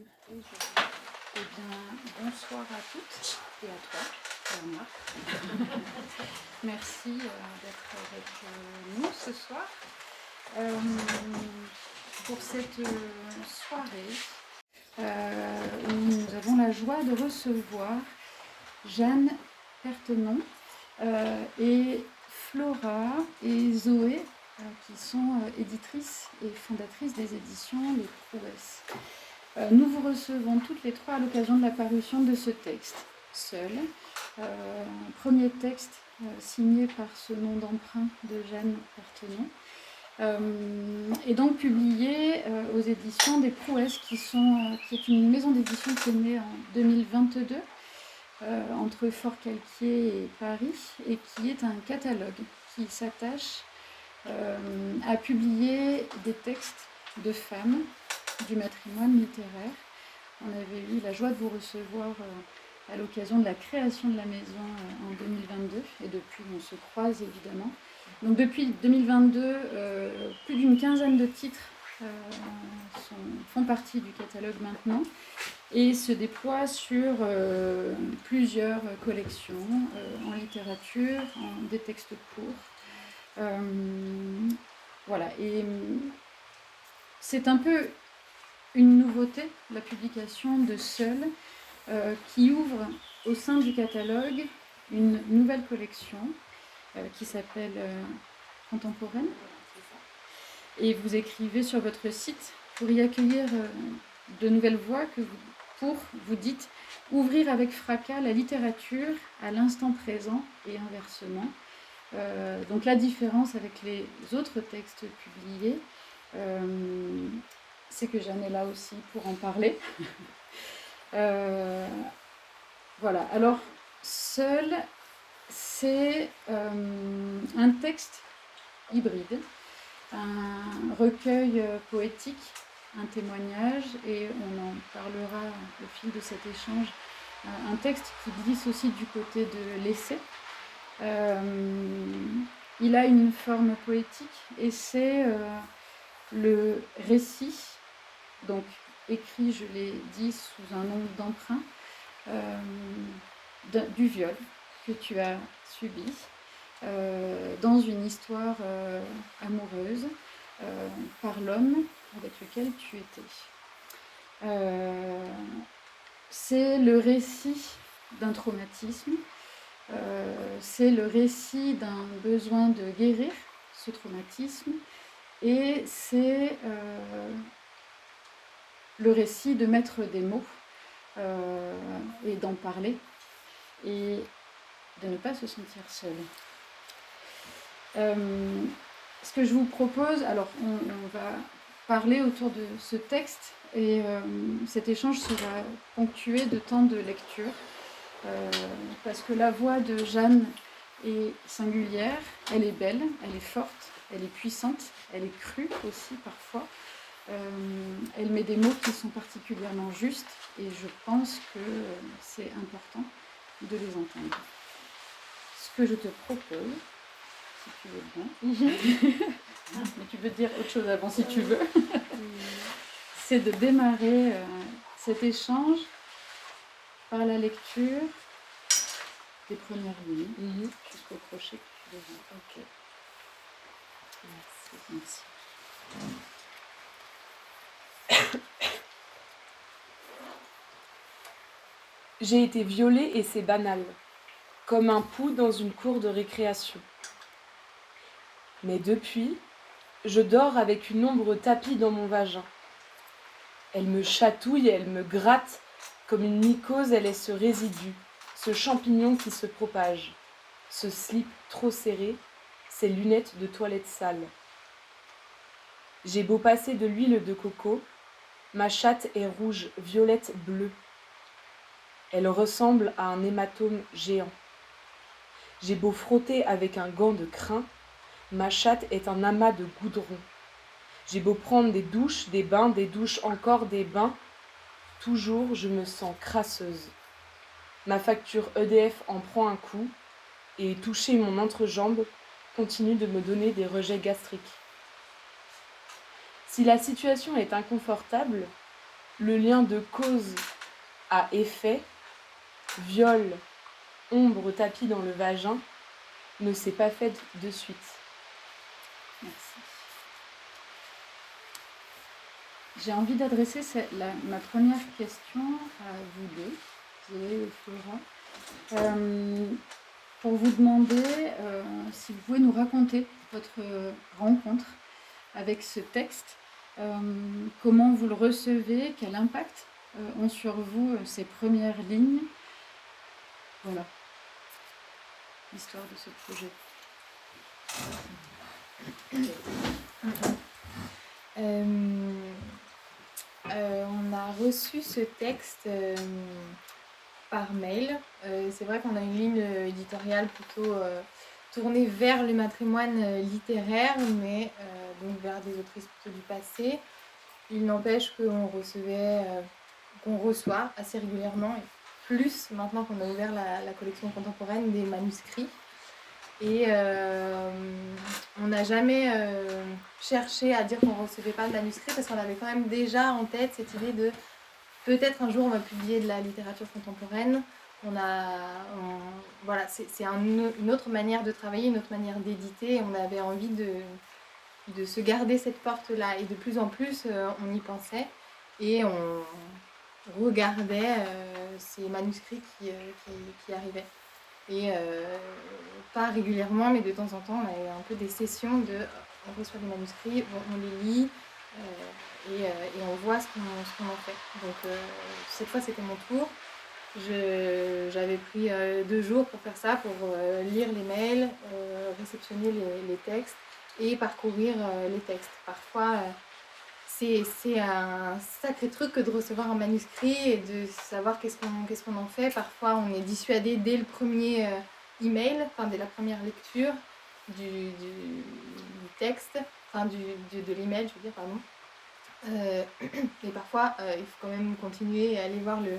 Eh bien, bonsoir à toutes et à toi, Bernard. Merci d'être avec nous ce soir pour cette soirée où nous avons la joie de recevoir Jeanne Pertenon et Flora et Zoé, qui sont éditrices et fondatrices des éditions Les Prouesses. Nous vous recevons toutes les trois à l'occasion de la parution de ce texte, Seul, un premier texte signé par ce nom d'emprunt de Jeanne Pertenon, et donc publié aux éditions des Prouesses, qui est une maison d'édition qui est née en 2022, entre Fort-Calquier et Paris, et qui est un catalogue qui s'attache à publier des textes de femmes du matrimoine littéraire. On avait eu la joie de vous recevoir à l'occasion de la création de la maison en 2022, et depuis on se croise évidemment. Donc depuis 2022, plus d'une quinzaine de titres font partie du catalogue maintenant et se déploient sur plusieurs collections en littérature, des textes courts. Voilà, et c'est un peu une nouveauté, la publication de Seul, qui ouvre au sein du catalogue une nouvelle collection qui s'appelle Contemporaine. Et vous écrivez sur votre site pour y accueillir de nouvelles voix vous dites ouvrir avec fracas la littérature à l'instant présent et inversement. Donc la différence avec les autres textes publiés, c'est que Jeanne est là aussi pour en parler. Voilà, alors Seul, c'est un texte hybride, un recueil poétique, un témoignage, et on en parlera au fil de cet échange, un texte qui glisse aussi du côté de l'essai. Il a une forme poétique et c'est le récit, donc écrit, je l'ai dit, sous un nom d'emprunt, du viol que tu as subi dans une histoire amoureuse par l'homme avec lequel tu étais. C'est le récit d'un traumatisme, c'est le récit d'un besoin de guérir ce traumatisme, et c'est le récit de mettre des mots et d'en parler et de ne pas se sentir seul. Ce que je vous propose, alors on va parler autour de ce texte, et cet échange sera ponctué de temps de lecture, parce que la voix de Jeanne est singulière, elle est belle, elle est forte, elle est puissante, elle est crue aussi parfois. Elle met des mots qui sont particulièrement justes, et je pense que c'est important de les entendre. Ce que je te propose, si tu veux bien, mais tu peux dire autre chose avant si tu veux, c'est de démarrer cet échange par la lecture des premières lignes jusqu'au crochet que tu devrais. Ok. Merci. J'ai été violée et c'est banal, comme un pouls dans une cour de récréation. Mais depuis, je dors avec une ombre tapie dans mon vagin. Elle me chatouille et elle me gratte, comme une mycose, elle est ce résidu, ce champignon qui se propage, ce slip trop serré, ces lunettes de toilette sale. J'ai beau passer de l'huile de coco, ma chatte est rouge, violette, bleue. Elle ressemble à un hématome géant. J'ai beau frotter avec un gant de crin, ma chatte est un amas de goudron. J'ai beau prendre des douches, des bains, des douches encore, des bains, toujours je me sens crasseuse. Ma facture EDF en prend un coup, et toucher mon entrejambe continue de me donner des rejets gastriques. Si la situation est inconfortable, le lien de cause à effet, viol, ombre, tapis dans le vagin, ne s'est pas fait de suite. Merci. J'ai envie d'adresser ma première question à vous deux, Zoé et Flora, pour vous demander si vous pouvez nous raconter votre rencontre avec ce texte, comment vous le recevez, quel impact ont sur vous ces premières lignes. Voilà, l'histoire de ce projet. On a reçu ce texte par mail. C'est vrai qu'on a une ligne éditoriale plutôt tournée vers le matrimoine littéraire, mais donc vers des autrices plutôt du passé. Il n'empêche qu'on reçoit assez régulièrement, et plus maintenant qu'on a ouvert la collection contemporaine, des manuscrits. Et on n'a jamais cherché à dire qu'on ne recevait pas de manuscrits parce qu'on avait quand même déjà en tête cette idée de peut-être un jour on va publier de la littérature contemporaine. Voilà, c'est une autre manière de travailler, une autre manière d'éditer. On avait envie de se garder cette porte-là et de plus en plus on y pensait et on regardait ces manuscrits qui arrivaient. Et pas régulièrement, mais de temps en temps, on a eu un peu des sessions on reçoit des manuscrits, on les lit et on voit ce qu'on en fait. Donc cette fois, c'était mon tour. J'avais pris 2 jours pour faire ça, pour lire les mails, réceptionner les textes et parcourir les textes. Parfois, c'est un sacré truc que de recevoir un manuscrit et de savoir qu'est-ce qu'on en fait. Parfois, on est dissuadé dès le premier email, enfin dès la première lecture du texte, enfin de l'email, je veux dire, pardon. Et parfois, il faut quand même continuer et aller voir le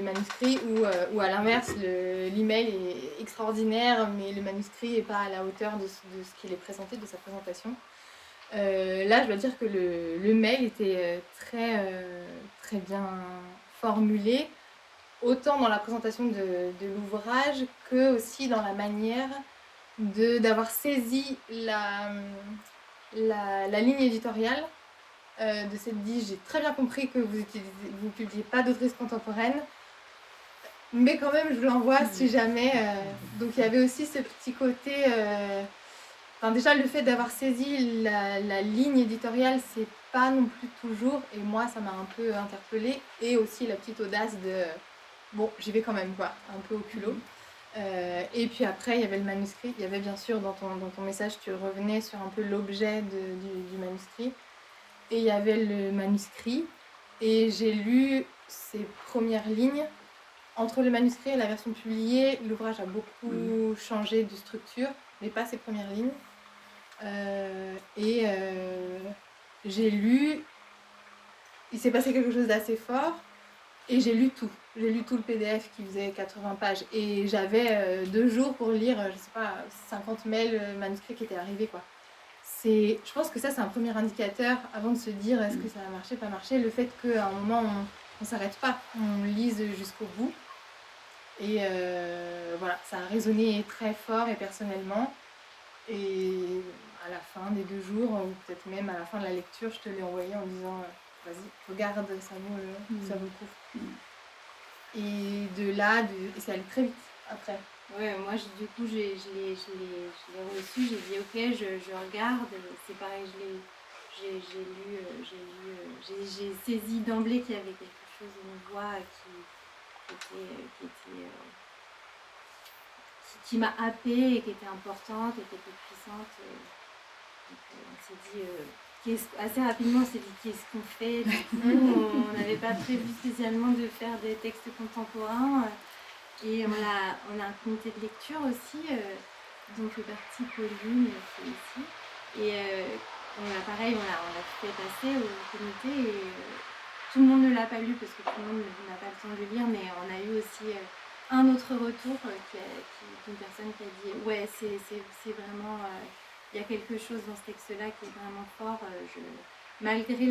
manuscrit ou à l'inverse, l'email est extraordinaire, mais le manuscrit n'est pas à la hauteur de ce qu'il est présenté, de sa présentation. Là, je dois dire que le mail était très bien formulé, autant dans la présentation de l'ouvrage que aussi dans la manière d'avoir saisi la ligne éditoriale de cette dit. J'ai très bien compris que vous ne publiez pas d'autrice contemporaine, mais quand même, je vous l'envoie si jamais. Donc, il y avait aussi ce petit côté. Enfin, déjà, le fait d'avoir saisi la ligne éditoriale, c'est pas non plus toujours. Et moi, ça m'a un peu interpellée. Et aussi la petite audace de bon, j'y vais quand même, quoi, un peu au culot. Et puis après, il y avait le manuscrit. Il y avait bien sûr dans ton message, tu revenais sur un peu l'objet du manuscrit. Et il y avait le manuscrit. Et j'ai lu ces premières lignes. Entre le manuscrit et la version publiée, l'ouvrage a beaucoup changé de structure, mais pas ses premières lignes. J'ai lu, il s'est passé quelque chose d'assez fort, et j'ai lu tout. J'ai lu tout le PDF qui faisait 80 pages, et j'avais 2 jours pour lire, je sais pas, 50 mails manuscrits qui étaient arrivés, quoi. Je pense que ça, c'est un premier indicateur, avant de se dire est-ce que ça va marcher, pas marcher, le fait qu'à un moment, on s'arrête pas, on lise jusqu'au bout. Et voilà, ça a résonné très fort et personnellement. Et à la fin des 2 jours, ou peut-être même à la fin de la lecture, je te l'ai envoyé en disant vas-y, regarde, ça vaut le coup. Et de là, et ça allait très vite après. Ouais, moi du coup je l'ai reçu, j'ai dit ok, je regarde, c'est pareil, j'ai saisi d'emblée qu'il y avait quelque chose, une voix qui m'a happée et qui était importante et qui était puissante. Donc on s'est dit, assez rapidement on s'est dit qu'est-ce qu'on fait, du coup on n'avait pas prévu spécialement de faire des textes contemporains. Et on a un comité de lecture aussi, dont fait partie Pauline ici. Et on a fait passer au comité et tout le monde ne l'a pas lu parce que tout le monde n'a pas le temps de le lire, mais on a eu aussi un autre retour d'une personne qui a dit ouais, c'est vraiment, il y a quelque chose dans ce texte-là qui est vraiment fort, malgré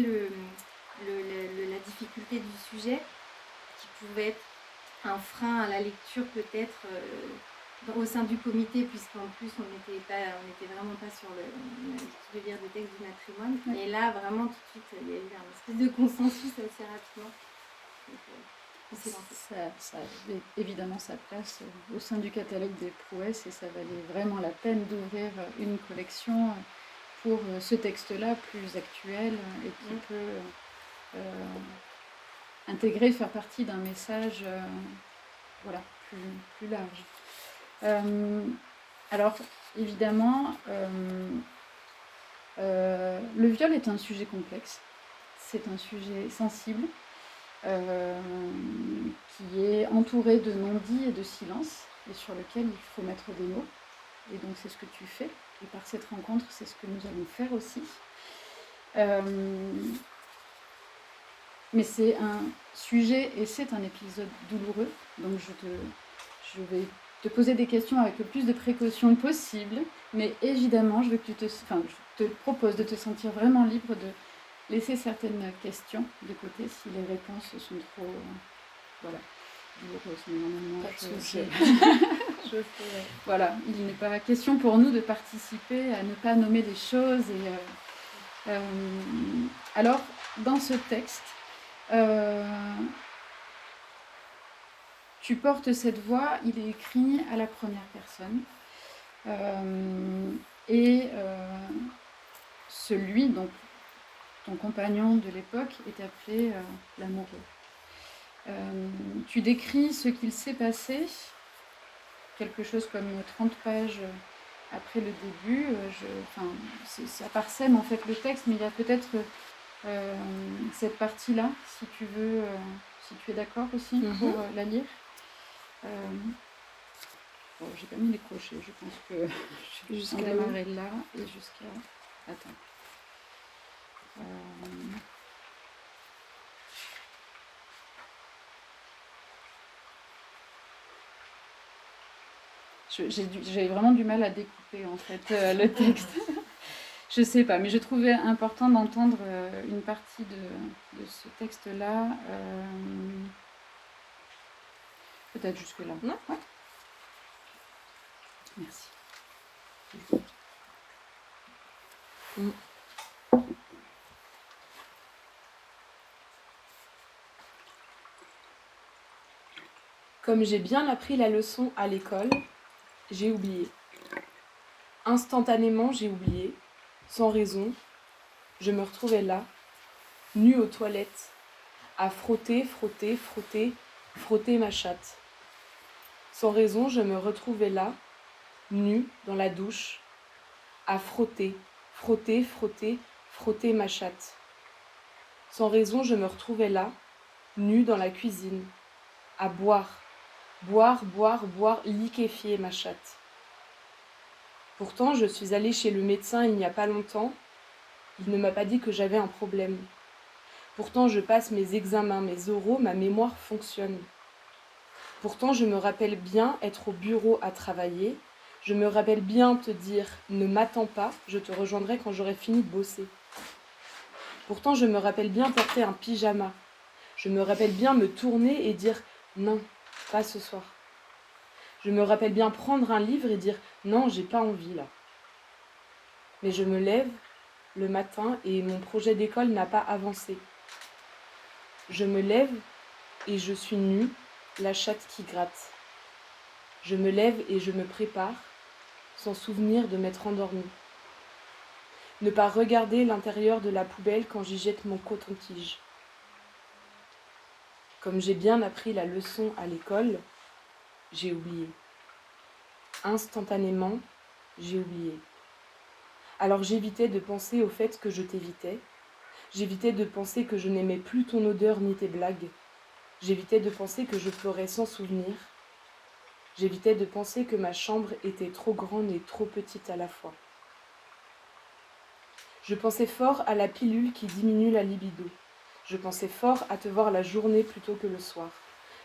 la difficulté du sujet, qui pouvait être un frein à la lecture peut-être au sein du comité, puisqu'en plus on n'était vraiment pas sur l'habitude de lire des textes du matrimoine. Ouais. Et là, vraiment, tout de suite, il y a eu un espèce de consensus assez rapidement. Donc, on s'est lancé. Ça avait évidemment sa place au sein du catalogue des prouesses et ça valait vraiment la peine d'ouvrir une collection pour ce texte-là plus actuel et qui peut intégrer, faire partie d'un message voilà, plus large. Alors, évidemment, le viol est un sujet complexe, c'est un sujet sensible, qui est entouré de non-dits et de silences, et sur lequel il faut mettre des mots. Et donc c'est ce que tu fais, et par cette rencontre, c'est ce que nous allons faire aussi. Mais c'est un sujet et c'est un épisode douloureux, donc je vais te poser des questions avec le plus de précautions possible, mais évidemment, je te propose de te sentir vraiment libre de laisser certaines questions de côté si les réponses sont trop douloureuses. Mais normalement, Pas de souci. Voilà, il n'est pas question pour nous de participer à ne pas nommer les choses. Alors, dans ce texte, tu portes cette voix, il est écrit à la première personne. Celui, donc ton compagnon de l'époque, est appelé l'amoureux. Tu décris ce qu'il s'est passé, quelque chose comme 30 pages après le début. Ça parsème en fait le texte, mais il y a peut-être cette partie-là, si tu veux, si tu es d'accord aussi pour la lire. J'ai pas mis les crochets, je pense que je vais jusqu'à démarrer là et jusqu'à... Attends. J'ai vraiment du mal à découper en fait le texte. Je sais pas, mais je trouvais important d'entendre une partie de ce texte-là. Peut-être jusque-là. Ouais. Merci. Comme j'ai bien appris la leçon à l'école, j'ai oublié. Instantanément, j'ai oublié, sans raison. Je me retrouvais là, nue aux toilettes, à frotter ma chatte. Sans raison, je me retrouvais là, nue dans la douche, à frotter ma chatte. Sans raison, je me retrouvais là, nue dans la cuisine, à boire, liquéfier ma chatte. Pourtant, je suis allée chez le médecin il n'y a pas longtemps. Il ne m'a pas dit que j'avais un problème. Pourtant, je passe mes examens, mes oraux, ma mémoire fonctionne. Pourtant, je me rappelle bien être au bureau à travailler. Je me rappelle bien te dire « Ne m'attends pas, je te rejoindrai quand j'aurai fini de bosser ». Pourtant, je me rappelle bien porter un pyjama. Je me rappelle bien me tourner et dire « Non, pas ce soir ». Je me rappelle bien prendre un livre et dire « Non, j'ai pas envie là ». Mais je me lève le matin et mon projet d'école n'a pas avancé. Je me lève et je suis nue, la chatte qui gratte. Je me lève et je me prépare, sans souvenir de m'être endormie. Ne pas regarder l'intérieur de la poubelle quand j'y jette mon coton-tige. Comme j'ai bien appris la leçon à l'école, j'ai oublié. Instantanément, j'ai oublié. Alors j'évitais de penser au fait que je t'évitais. J'évitais de penser que je n'aimais plus ton odeur ni tes blagues. J'évitais de penser que je pleurais sans souvenir. J'évitais de penser que ma chambre était trop grande et trop petite à la fois. Je pensais fort à la pilule qui diminue la libido. Je pensais fort à te voir la journée plutôt que le soir.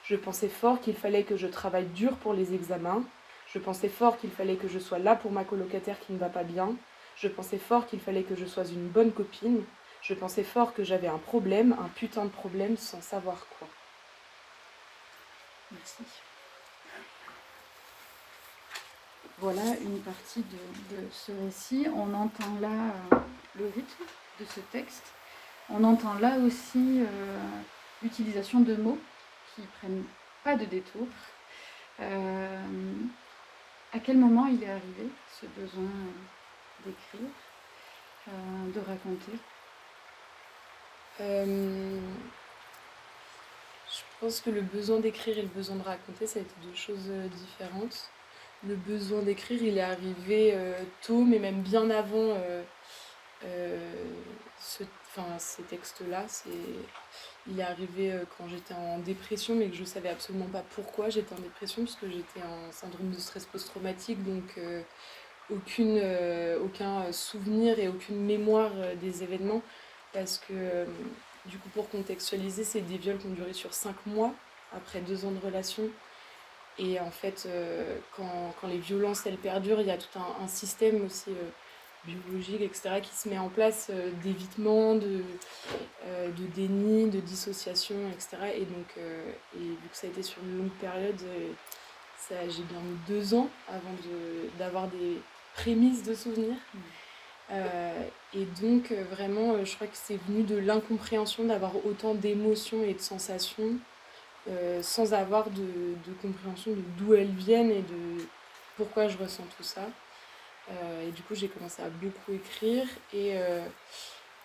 Je pensais fort qu'il fallait que je travaille dur pour les examens. Je pensais fort qu'il fallait que je sois là pour ma colocataire qui ne va pas bien. Je pensais fort qu'il fallait que je sois une bonne copine. Je pensais fort que j'avais un problème, un putain de problème, sans savoir quoi. Merci. Voilà une partie de ce récit. On entend là le rythme de ce texte. On entend là aussi l'utilisation de mots qui ne prennent pas de détour. À quel moment il est arrivé, ce besoin d'écrire, de raconter? Je pense que le besoin d'écrire et le besoin de raconter, ça a été deux choses différentes. Le besoin d'écrire, il est arrivé tôt, mais même bien avant ces textes-là. Il est arrivé quand j'étais en dépression, mais que je ne savais absolument pas pourquoi j'étais en dépression, puisque j'étais en syndrome de stress post-traumatique, donc aucun souvenir et aucune mémoire des événements, parce que du coup, pour contextualiser, c'est des viols qui ont duré sur 5 mois, après 2 ans de relation. Et en fait, quand les violences, elles perdurent, il y a tout un système aussi biologique, etc., qui se met en place d'évitement, de déni, de dissociation, etc. Et donc, et vu que ça a été sur une longue période, j'ai bien mis 2 ans avant d'avoir des prémices de souvenirs. Et donc, vraiment, je crois que c'est venu de l'incompréhension d'avoir autant d'émotions et de sensations sans avoir de compréhension de d'où elles viennent et de pourquoi je ressens tout ça. Et du coup, j'ai commencé à beaucoup écrire et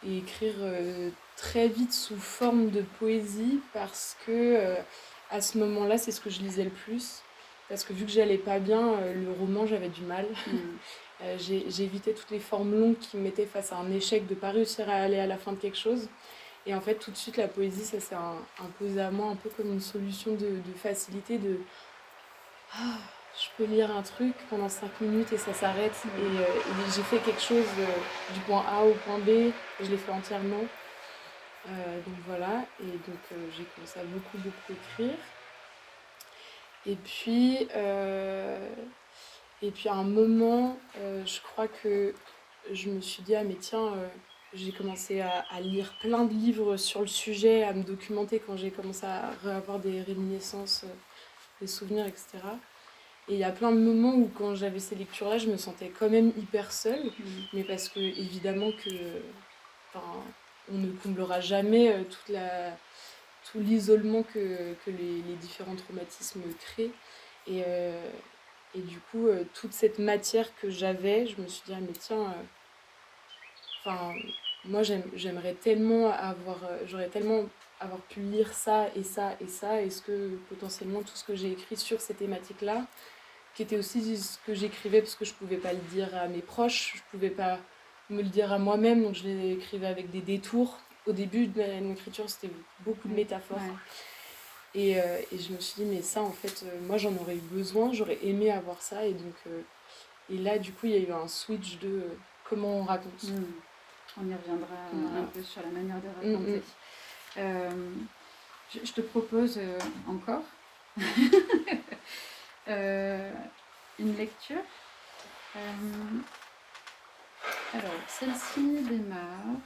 écrire très vite sous forme de poésie parce que à ce moment-là, c'est ce que je lisais le plus. Parce que vu que j'allais pas bien, le roman, j'avais du mal. J'ai évité toutes les formes longues qui me mettaient face à un échec de pas réussir à aller à la fin de quelque chose. Et en fait, tout de suite, la poésie, ça s'est imposé à moi un peu comme une solution de facilité, de je peux lire un truc pendant 5 minutes et ça s'arrête. Et j'ai fait quelque chose du point A au point B, je l'ai fait entièrement. Donc voilà, et donc j'ai commencé à beaucoup écrire. Et puis à un moment, je crois que je me suis dit, ah mais tiens, j'ai commencé à lire plein de livres sur le sujet, à me documenter quand j'ai commencé à avoir des réminiscences, des souvenirs, etc. Et il y a plein de moments où quand j'avais ces lectures-là, je me sentais quand même hyper seule, mais parce que évidemment que, on ne comblera jamais tout l'isolement que les différents traumatismes créent. Et du coup, toute cette matière que j'avais, je me suis dit, ah mais tiens, moi j'aimerais tellement j'aurais tellement avoir pu lire ça et ça et ça. Est-ce que potentiellement tout ce que j'ai écrit sur ces thématiques-là, qui était aussi ce que j'écrivais parce que je pouvais pas le dire à mes proches, je pouvais pas me le dire à moi-même, donc je l'écrivais avec des détours. Au début de mon écriture, c'était beaucoup de métaphores. Ouais. Et je me suis dit, mais ça, en fait, moi, j'en aurais eu besoin, j'aurais aimé avoir ça. Et donc, et là, du coup, il y a eu un switch de comment on raconte. On y reviendra un peu sur la manière de raconter. Je te propose encore une lecture. Alors, celle-ci démarre.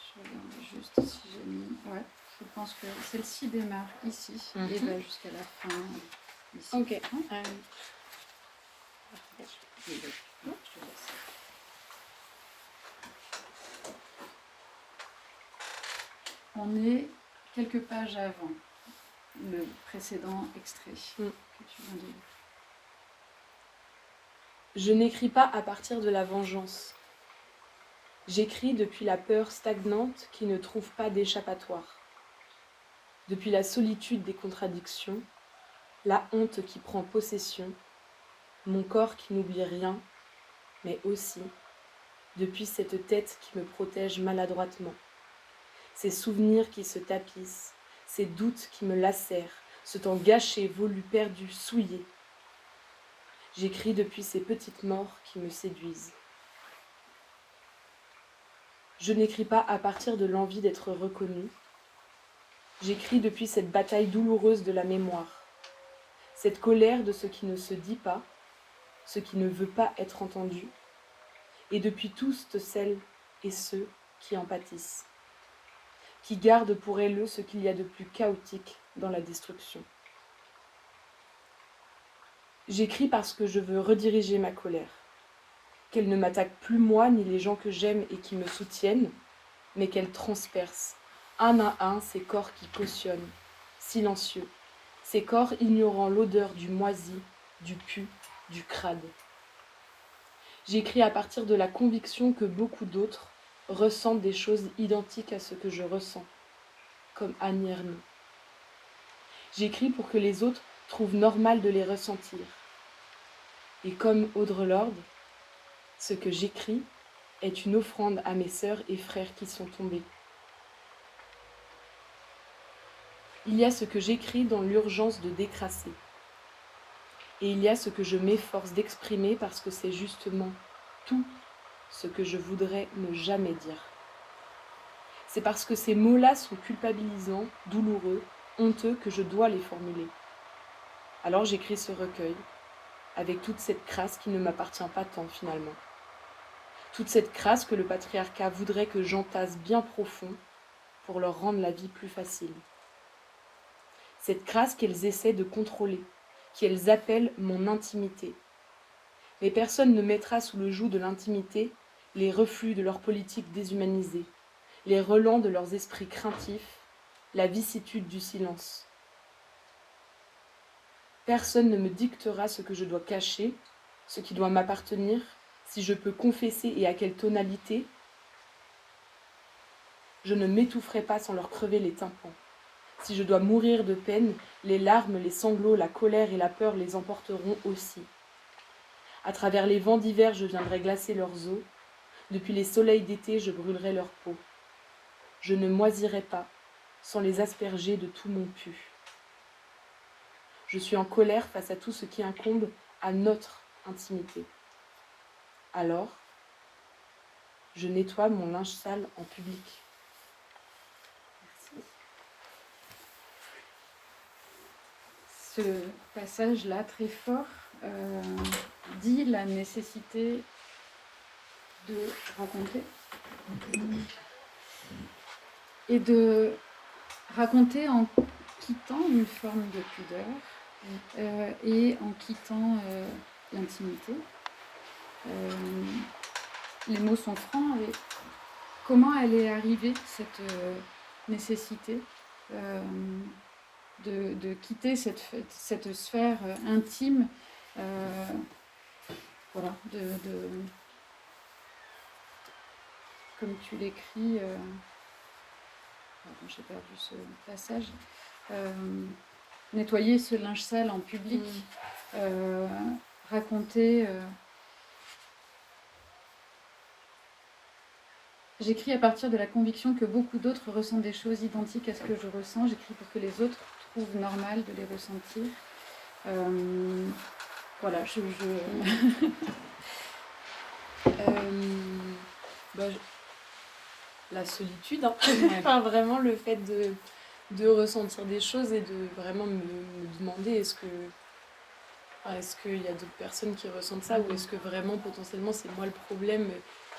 Je regarde juste si j'ai mis. Ouais, je pense que celle-ci démarre ici et va jusqu'à la fin ici. Ok. Je te laisse. On est quelques pages avant le précédent extrait que tu viens de lire. Je n'écris pas à partir de la vengeance. J'écris depuis la peur stagnante qui ne trouve pas d'échappatoire. Depuis la solitude des contradictions, la honte qui prend possession, mon corps qui n'oublie rien, mais aussi depuis cette tête qui me protège maladroitement. Ces souvenirs qui se tapissent, ces doutes qui me lacèrent, ce temps gâché, volu, perdu, souillé. J'écris depuis ces petites morts qui me séduisent. Je n'écris pas à partir de l'envie d'être reconnue. J'écris depuis cette bataille douloureuse de la mémoire, cette colère de ce qui ne se dit pas, ce qui ne veut pas être entendu, et depuis toutes celles et ceux qui en pâtissent, qui gardent pour eux ce qu'il y a de plus chaotique dans la destruction. J'écris parce que je veux rediriger ma colère, qu'elle ne m'attaque plus moi ni les gens que j'aime et qui me soutiennent, mais qu'elle transperce, un à un, ces corps qui cautionnent, silencieux, ces corps ignorant l'odeur du moisi, du pu, du crade. J'écris à partir de la conviction que beaucoup d'autres ressentent des choses identiques à ce que je ressens, comme Annie Ernaux. J'écris pour que les autres trouvent normal de les ressentir. Et comme Audre Lorde, ce que j'écris est une offrande à mes sœurs et frères qui sont tombés. Il y a ce que j'écris dans l'urgence de décrasser. Et il y a ce que je m'efforce d'exprimer parce que c'est justement tout ce que je voudrais ne jamais dire. C'est parce que ces mots-là sont culpabilisants, douloureux, honteux que je dois les formuler. Alors j'écris ce recueil, avec toute cette crasse qui ne m'appartient pas tant finalement. Toute cette crasse que le patriarcat voudrait que j'entasse bien profond pour leur rendre la vie plus facile. Cette crasse qu'elles essaient de contrôler, qu'elles appellent mon intimité. Mais personne ne mettra sous le joug de l'intimité les reflux de leur politique déshumanisée, les relents de leurs esprits craintifs, la vicissitude du silence. Personne ne me dictera ce que je dois cacher, ce qui doit m'appartenir, si je peux confesser et à quelle tonalité. Je ne m'étoufferai pas sans leur crever les tympans. Si je dois mourir de peine, les larmes, les sanglots, la colère et la peur les emporteront aussi. À travers les vents d'hiver, je viendrai glacer leurs os. Depuis les soleils d'été, je brûlerai leur peau. Je ne moisirai pas sans les asperger de tout mon pu. Je suis en colère face à tout ce qui incombe à notre intimité. Alors, je nettoie mon linge sale en public. Ce passage-là, très fort, dit la nécessité de raconter et de raconter en quittant une forme de pudeur et en quittant l'intimité. Les mots sont francs. Et comment elle est arrivée, cette nécessité de quitter cette sphère intime, voilà, comme tu l'écris, pardon, j'ai perdu ce passage, nettoyer ce linge sale en public, raconter. J'écris à partir de la conviction que beaucoup d'autres ressentent des choses identiques à ce que je ressens. J'écris pour que les autres trouvent normal de les ressentir. Voilà, La solitude, hein. Ouais. Enfin, vraiment le fait de ressentir des choses et de vraiment me demander est-ce qu'il y a d'autres personnes qui ressentent ça ou est-ce que vraiment potentiellement c'est moi le problème.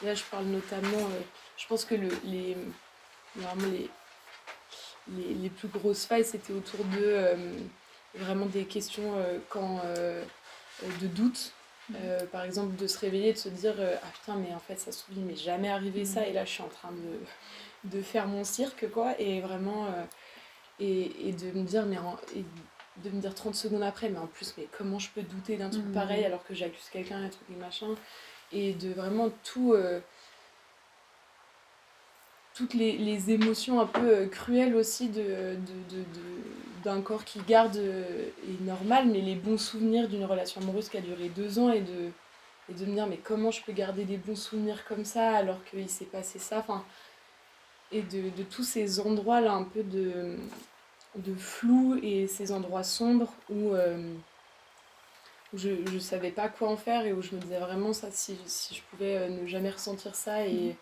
Et là je parle notamment, je pense que vraiment les plus grosses failles c'était autour de vraiment des questions de doute. Par exemple de se réveiller et de se dire ah putain mais en fait ça se trouve il m'est jamais arrivé ça et là je suis en train de faire mon cirque quoi et vraiment et de me dire de me dire 30 secondes après mais en plus mais comment je peux douter d'un truc pareil alors que j'accuse quelqu'un un truc et machin et de vraiment toutes les émotions un peu cruelles aussi d'un corps qui garde est normal, mais les bons souvenirs d'une relation amoureuse qui a duré 2 ans et de me dire mais comment je peux garder des bons souvenirs comme ça alors qu'il s'est passé ça, enfin, et de tous ces endroits là un peu de flou et ces endroits sombres où je savais pas quoi en faire et où je me disais vraiment ça si je pouvais ne jamais ressentir ça et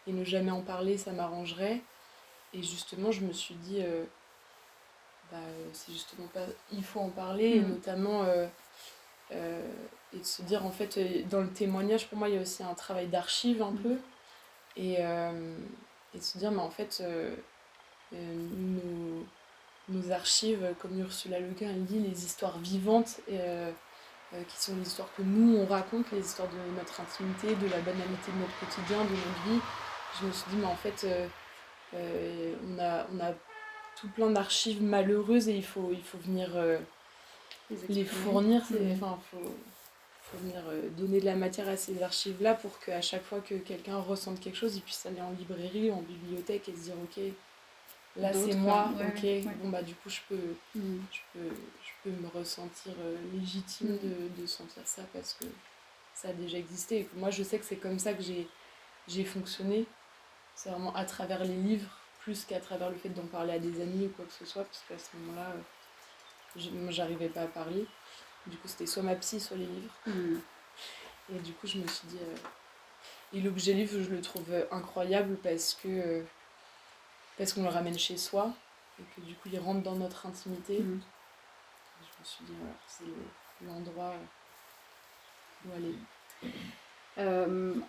ne jamais en parler, ça m'arrangerait. Et justement, je me suis dit, c'est justement pas... Il faut en parler, et notamment et de se dire, en fait, dans le témoignage, pour moi, il y a aussi un travail d'archive un peu, et de se dire, mais en fait, nos archives, comme Ursula Le Guin elle dit, les histoires vivantes, qui sont les histoires que nous, on raconte, les histoires de notre intimité, de la banalité de notre quotidien, de notre vie. Je me suis dit, mais en fait, on a tout plein d'archives malheureuses et il faut venir les fournir. Faut venir donner de la matière à ces archives-là pour qu'à chaque fois que quelqu'un ressente quelque chose, il puisse aller en librairie ou en bibliothèque et se dire, ok, là c'est moi, ok, bon bah du coup je peux me ressentir légitime de sentir ça parce que ça a déjà existé. Et que moi je sais que c'est comme ça que j'ai fonctionné. C'est vraiment à travers les livres, plus qu'à travers le fait d'en parler à des amis ou quoi que ce soit, parce qu'à ce moment-là, moi j'arrivais pas à parler. Du coup c'était soit ma psy, soit les livres. Et du coup je me suis dit... Et l'objet livre, je le trouve incroyable parce qu'on le ramène chez soi et que du coup il rentre dans notre intimité. Je me suis dit, voilà, c'est l'endroit où aller.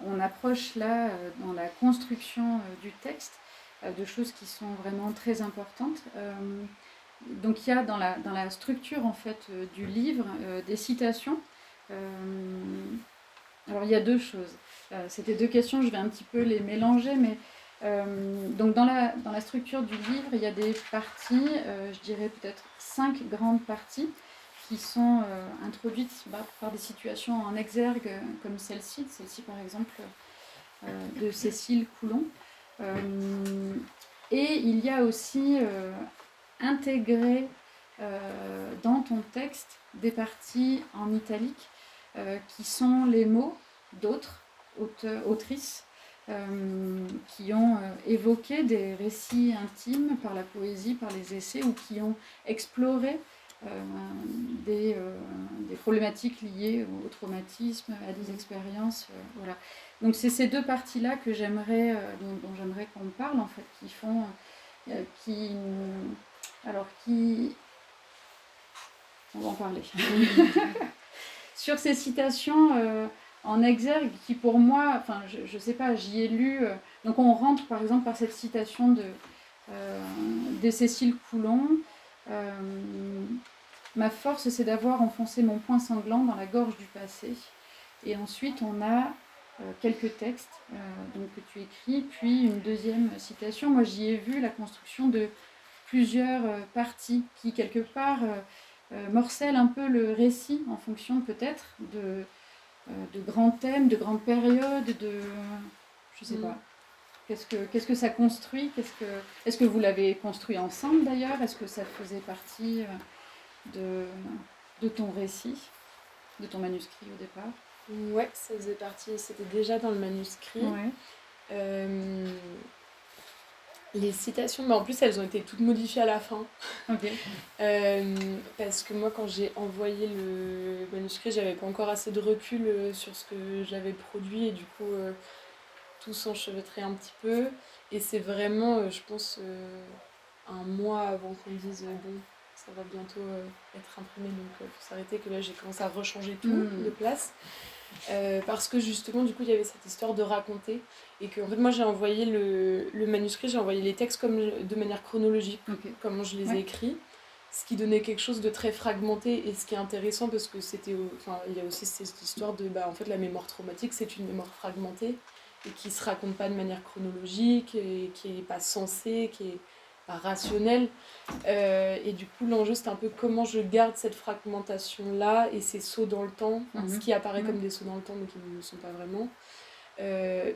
On approche là, dans la construction du texte, de choses qui sont vraiment très importantes. Donc il y a dans la structure en fait, du livre des citations. Alors il y a deux choses. C'était deux questions, je vais un petit peu les mélanger, mais donc dans la structure du livre, il y a des parties, je dirais peut-être 5 grandes parties, qui sont introduites par des situations en exergue, comme celle-ci par exemple, de Cécile Coulon. Et il y a aussi intégré dans ton texte des parties en italique, qui sont les mots d'autres autrices qui ont évoqué des récits intimes par la poésie, par les essais, ou qui ont exploré des problématiques liées au traumatisme, à des expériences. Voilà. Donc c'est ces deux parties-là que j'aimerais, dont j'aimerais qu'on parle, en fait, qui font... On va en parler. Sur ces citations en exergue qui pour moi, enfin je sais pas, j'y ai lu, donc on rentre par exemple par cette citation de Cécile Coulon, ma force c'est d'avoir enfoncé mon poing sanglant dans la gorge du passé. Et ensuite on a quelques textes donc, que tu écris, puis une deuxième citation. Moi j'y ai vu la construction de plusieurs parties qui quelque part morcellent un peu le récit en fonction peut-être de grands thèmes, de grandes périodes, je sais pas. Qu'est-ce que ça construit? Est-ce que vous l'avez construit ensemble d'ailleurs? Est-ce que ça faisait partie de ton récit, de ton manuscrit au départ? Ouais, ça faisait partie, c'était déjà dans le manuscrit. Ouais. Les citations, en plus elles ont été toutes modifiées à la fin. Ok. Parce que moi quand j'ai envoyé le manuscrit, j'avais pas encore assez de recul sur ce que j'avais produit et du coup tout s'enchevêtrait un petit peu. Et c'est vraiment, je pense, un mois avant qu'on me dise bon, ça va bientôt être imprimé, donc il faut s'arrêter, que là j'ai commencé à rechanger tout de place. Parce que justement du coup il y avait cette histoire de raconter et que en fait moi j'ai envoyé le manuscrit, j'ai envoyé les textes comme de manière chronologique, comment je les ai écrits, ce qui donnait quelque chose de très fragmenté. Et ce qui est intéressant parce que il y a aussi cette histoire de en fait la mémoire traumatique c'est une mémoire fragmentée et qui se raconte pas de manière chronologique et qui est pas sensée, qui est pas rationnelle, et du coup l'enjeu c'est un peu comment je garde cette fragmentation là et ces sauts dans le temps, ce qui apparaît comme des sauts dans le temps mais qui ne le sont pas vraiment,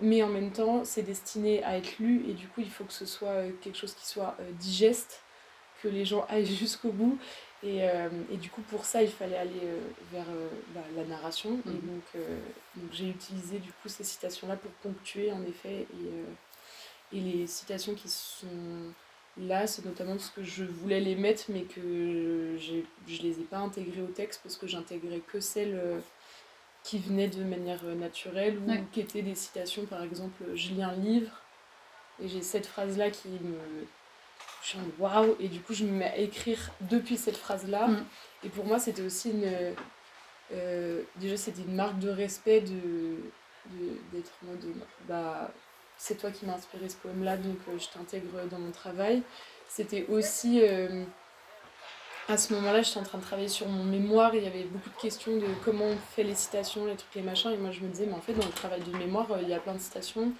mais en même temps c'est destiné à être lu et du coup il faut que ce soit quelque chose qui soit digeste, que les gens aillent jusqu'au bout, et du coup pour ça il fallait aller vers la narration, et donc j'ai utilisé du coup ces citations là pour ponctuer en effet, et les citations qui sont là, c'est notamment parce que je voulais les mettre, mais que je les ai pas intégrées au texte parce que j'intégrais que celles qui venaient de manière naturelle ou qui étaient des citations. Par exemple, je lis un livre et j'ai cette phrase-là qui me... Je suis en waouh, et du coup je me mets à écrire depuis cette phrase-là. Et pour moi, c'était aussi déjà, c'était une marque de respect d'être en mode, bah, c'est toi qui m'as inspiré ce poème-là, donc je t'intègre dans mon travail. C'était aussi, à ce moment-là, j'étais en train de travailler sur mon mémoire, et il y avait beaucoup de questions de comment on fait les citations, les trucs, les machins, et moi je me disais, mais en fait, dans le travail de mémoire, il y a plein de citations,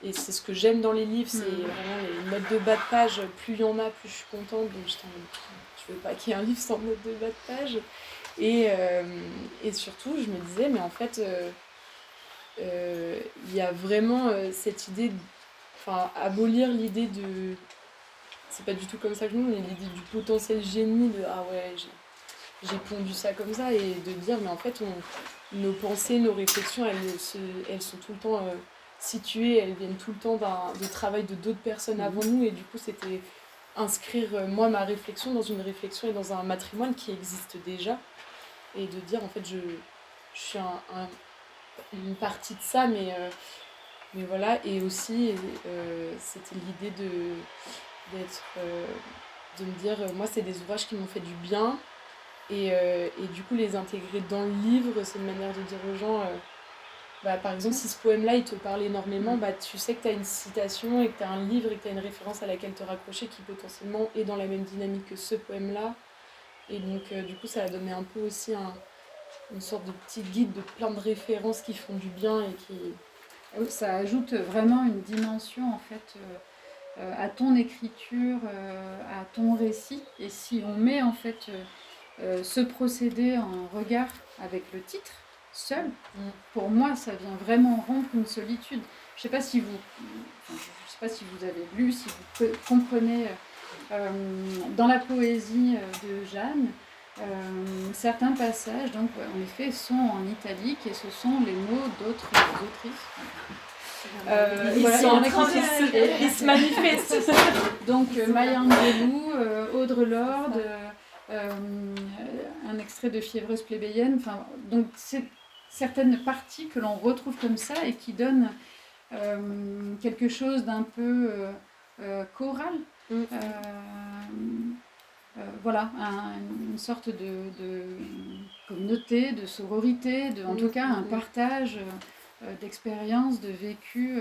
et c'est ce que j'aime dans les livres, c'est vraiment les notes de bas de page, plus il y en a, plus je suis contente, donc j'étais en mode, je veux pas qu'il y ait un livre sans notes de bas de page. Et surtout, je me disais, mais en fait, il y a vraiment cette idée, enfin, abolir l'idée de. C'est pas du tout comme ça que nous, mais l'idée du potentiel génie, de ah ouais, j'ai pondu ça comme ça, et de dire, mais en fait, nos pensées, nos réflexions, elles sont tout le temps situées, elles viennent tout le temps de travail de d'autres personnes avant nous, et du coup, c'était inscrire, moi, ma réflexion dans une réflexion et dans un matrimoine qui existe déjà. Et de dire en fait je suis une partie de ça, mais voilà. Et aussi c'était l'idée d'être de me dire moi c'est des ouvrages qui m'ont fait du bien, et du coup les intégrer dans le livre, c'est une manière de dire aux gens bah, par exemple si ce poème là il te parle énormément, bah, tu sais que tu as une citation et que tu as un livre et que tu as une référence à laquelle te raccrocher qui potentiellement est dans la même dynamique que ce poème là. Et donc du coup ça a donné un peu aussi une sorte de petit guide de plein de références qui font du bien et qui... Ça ajoute vraiment une dimension en fait à ton écriture, à ton récit. Et si on met en fait ce procédé en regard avec le titre seul, pour moi ça vient vraiment rompre une solitude. Je sais pas si vous, je sais pas si vous avez lu, si vous comprenez dans la poésie de Jeanne. Certains passages, donc en effet, sont en italique, et ce sont les mots d'autres autrices. Ils se manifestent. Donc Maya Angelou, Audre Lorde, un extrait de Fiévreuse plébéienne. Enfin, donc c'est certaines parties que l'on retrouve comme ça et qui donnent quelque chose d'un peu choral. Voilà, une sorte de communauté, de sororité, en tout cas un partage d'expériences, de vécu.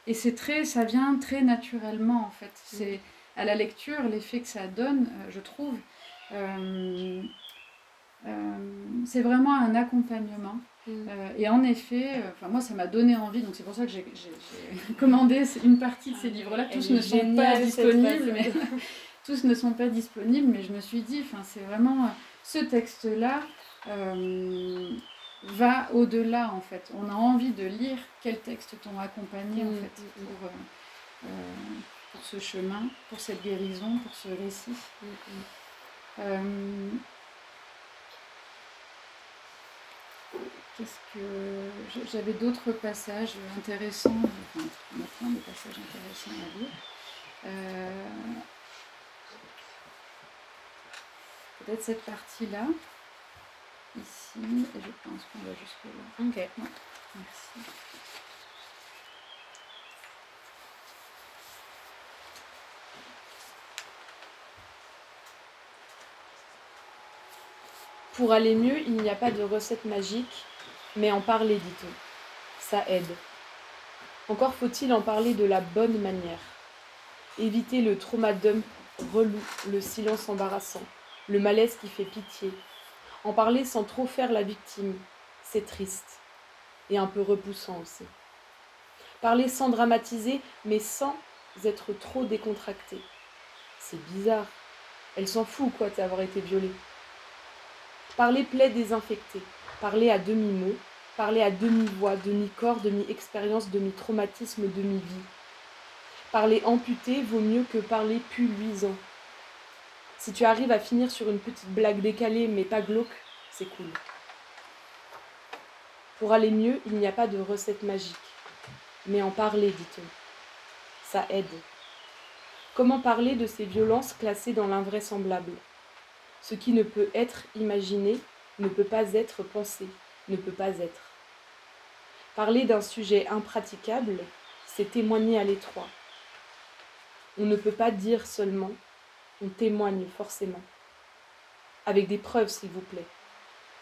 Et ça vient très naturellement en fait. C'est à la lecture, l'effet que ça donne, je trouve, c'est vraiment un accompagnement. Et en effet, moi ça m'a donné envie, donc c'est pour ça que j'ai commandé une partie de ces livres-là. Tous ne sont pas disponibles, mais tous ne sont pas disponibles, mais je me suis dit, c'est vraiment ce texte-là va au-delà en fait. On a envie de lire quels textes t'ont accompagné en fait pour ce chemin, pour cette guérison, pour ce récit. J'avais d'autres passages intéressants, on a plein de passages intéressants à lire. Peut-être cette partie-là, ici, et je pense qu'on va jusque-là. Ok. Ouais, merci. Pour aller mieux, il n'y a pas de recette magique, mais en parler, dit-on. Ça aide. Encore faut-il en parler de la bonne manière. Éviter le trauma dump relou, le silence embarrassant, le malaise qui fait pitié. En parler sans trop faire la victime, c'est triste. Et un peu repoussant aussi. Parler sans dramatiser, mais sans être trop décontracté. C'est bizarre. Elle s'en fout, quoi, d'avoir été violée. Parler plaît désinfecté. Parler à demi-mot. Parler à demi-voix, demi-corps, demi-expérience, demi-traumatisme, demi-vie. Parler amputé vaut mieux que parler pu luisant. Si tu arrives à finir sur une petite blague décalée mais pas glauque, c'est cool. Pour aller mieux, il n'y a pas de recette magique. Mais en parler, dit-on. Ça aide. Comment parler de ces violences classées dans l'invraisemblable ? Ce qui ne peut être imaginé ne peut pas être pensé, ne peut pas être. Parler d'un sujet impraticable, c'est témoigner à l'étroit. On ne peut pas dire seulement, on témoigne forcément. Avec des preuves, s'il vous plaît.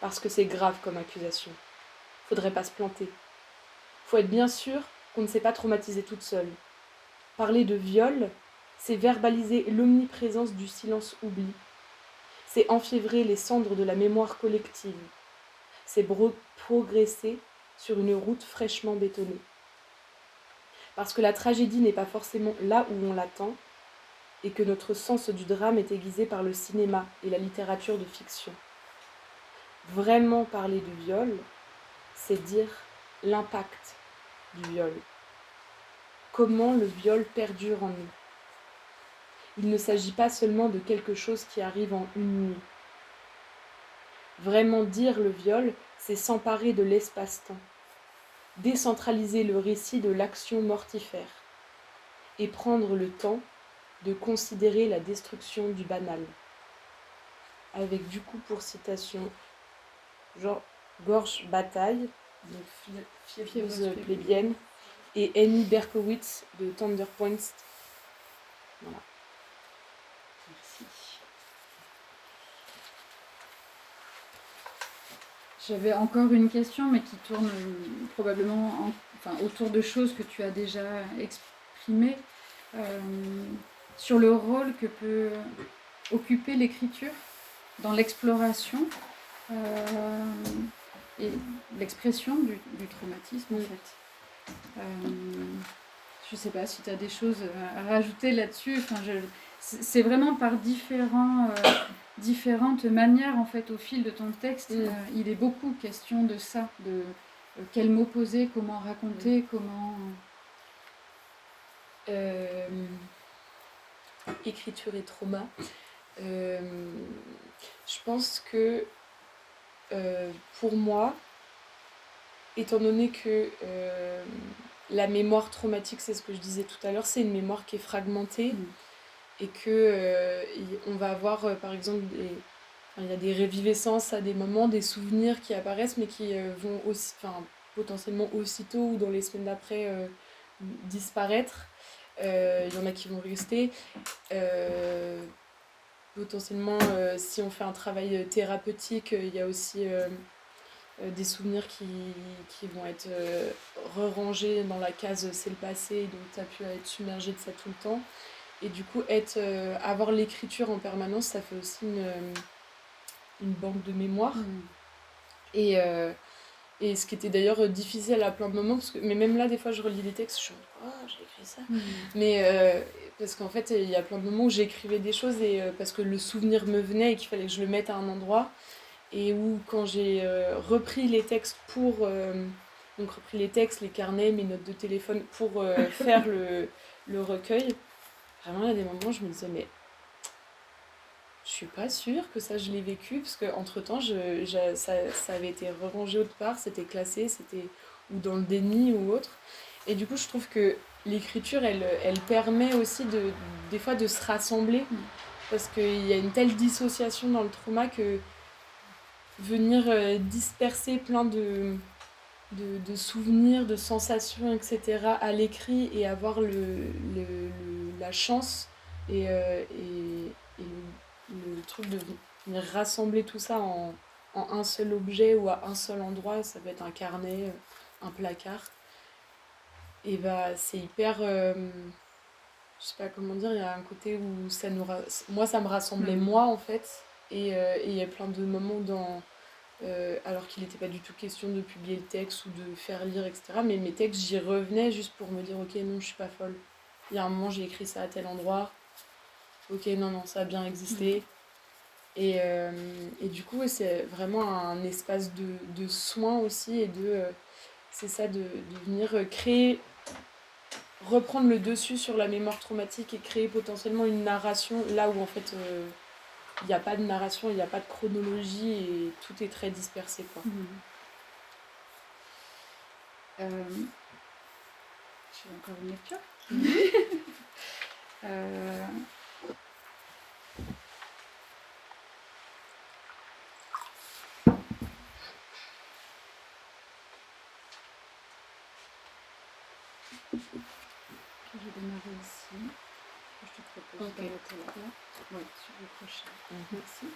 parce que c'est grave comme accusation. Faudrait pas se planter. Faut être bien sûr qu'on ne s'est pas traumatisé toute seule. Parler de viol, c'est verbaliser l'omniprésence du silence oubli. C'est enfiévrer les cendres de la mémoire collective. C'est progresser sur une route fraîchement bétonnée. Parce que la tragédie n'est pas forcément là où on l'attend, et que notre sens du drame est aiguisé par le cinéma et la littérature de fiction. Vraiment parler du viol, c'est dire l'impact du viol. Comment le viol perdure en nous. Il ne s'agit pas seulement de quelque chose qui arrive en une nuit. Vraiment dire le viol, c'est s'emparer de l'espace-temps, décentraliser le récit de l'action mortifère et prendre le temps de considérer la destruction du banal. Avec du coup pour citation Georges Bataille, de Fiévreuse plébéienne, et Annie Berkowitz de Tender Points. Voilà. Merci. J'avais encore une question, mais qui tourne probablement autour de choses que tu as déjà exprimées, sur le rôle que peut occuper l'écriture dans l'exploration et l'expression du traumatisme, en fait. Je ne sais pas si tu as des choses à rajouter là-dessus. C'est vraiment par différentes manières, en fait, au fil de ton texte. Il est beaucoup question de ça, de quels mots poser, comment raconter, comment... Écriture et trauma. Je pense que pour moi, étant donné que la mémoire traumatique, c'est ce que je disais tout à l'heure, c'est une mémoire qui est fragmentée et que on va avoir par exemple il y a des réviviscences à des moments, des souvenirs qui apparaissent mais qui vont aussi, potentiellement aussitôt ou dans les semaines d'après disparaître. Il y en a qui vont rester. Potentiellement, si on fait un travail thérapeutique, il y a aussi des souvenirs qui vont être re-rangés dans la case c'est le passé, donc tu as pu être submergé de ça tout le temps. Et du coup, avoir l'écriture en permanence, ça fait aussi une banque de mémoire. Et ce qui était d'ailleurs difficile à plein de moments, mais même là, des fois, je relis des textes, je suis en mode, oh, j'ai écrit ça. Mais parce qu'en fait, il y a plein de moments où j'écrivais des choses parce que le souvenir me venait et qu'il fallait que je le mette à un endroit. Et où, quand j'ai repris les textes donc repris les textes, les carnets, mes notes de téléphone pour faire le recueil, vraiment, il y a des moments où je me disais, mais je suis pas sûre que ça je l'ai vécu, parce qu'entre temps ça avait été rangé autre part, c'était classé, c'était ou dans le déni ou autre. Et du coup je trouve que l'écriture elle permet aussi des fois de se rassembler, parce qu'il y a une telle dissociation dans le trauma que venir disperser plein de souvenirs, de sensations, etc. à l'écrit et avoir la chance et le truc de venir rassembler tout ça en un seul objet ou à un seul endroit, ça peut être un carnet, un placard. Et bah c'est hyper... je sais pas comment dire, il y a un côté où moi ça me rassemblait moi en fait. Et il y a plein de moments alors qu'il n'était pas du tout question de publier le texte ou de faire lire, etc. Mais mes textes, j'y revenais juste pour me dire, ok, non, je suis pas folle. Il y a un moment, j'ai écrit ça à tel endroit. Ok, non, ça a bien existé. Et du coup, c'est vraiment un espace de soin aussi et c'est ça, de venir créer, reprendre le dessus sur la mémoire traumatique et créer potentiellement une narration là où en fait il n'y a pas de narration, il n'y a pas de chronologie et tout est très dispersé, quoi. J'ai encore une lecture. Je vais démarrer ici. Je te propose d'arrêter là. Oui, sur le prochain. Merci.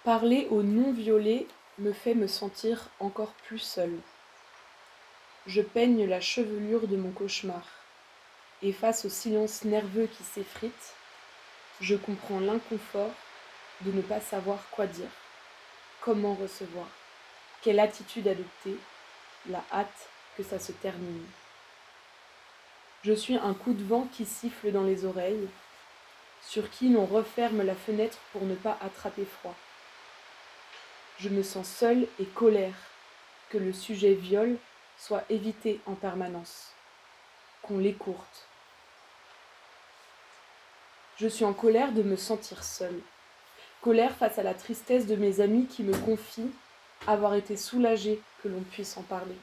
Parler aux non-violets me fait me sentir encore plus seule. Je peigne la chevelure de mon cauchemar, et face au silence nerveux qui s'effrite, je comprends l'inconfort de ne pas savoir quoi dire, comment recevoir, quelle attitude adopter, la hâte que ça se termine. Je suis un coup de vent qui siffle dans les oreilles, sur qui l'on referme la fenêtre pour ne pas attraper froid. Je me sens seule et colère que le sujet viol soit évité en permanence, qu'on l'écourte. Je suis en colère de me sentir seule, colère face à la tristesse de mes amis qui me confient avoir été soulagés que l'on puisse en parler,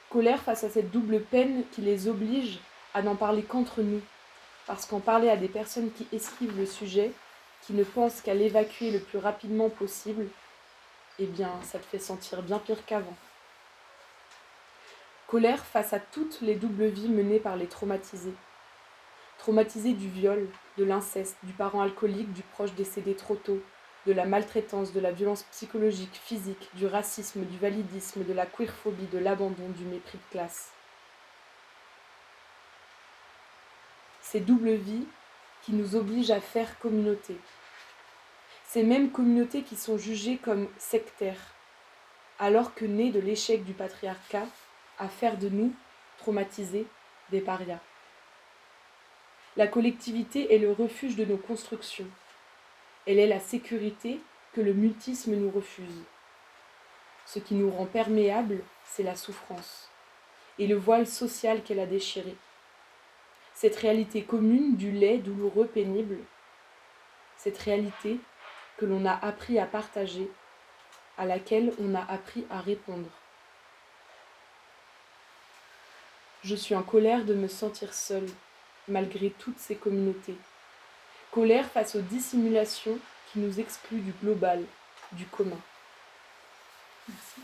colère face à cette double peine qui les oblige à n'en parler qu'entre nous, parce qu'en parler à des personnes qui esquivent le sujet, qui ne pensent qu'à l'évacuer le plus rapidement possible, eh bien, ça te fait sentir bien pire qu'avant. Colère face à toutes les doubles vies menées par les traumatisés. Traumatisés du viol, de l'inceste, du parent alcoolique, du proche décédé trop tôt, de la maltraitance, de la violence psychologique, physique, du racisme, du validisme, de la queerphobie, de l'abandon, du mépris de classe. Ces doubles vies qui nous obligent à faire communauté. Ces mêmes communautés qui sont jugées comme sectaires, alors que nées de l'échec du patriarcat, à faire de nous, traumatisés, des parias. La collectivité est le refuge de nos constructions. Elle est la sécurité que le mutisme nous refuse. Ce qui nous rend perméables, c'est la souffrance et le voile social qu'elle a déchiré. Cette réalité commune du lait douloureux pénible, cette réalité que l'on a appris à partager, à laquelle on a appris à répondre. Je suis en colère de me sentir seule, malgré toutes ces communautés. Colère face aux dissimulations qui nous excluent du global, du commun. Merci.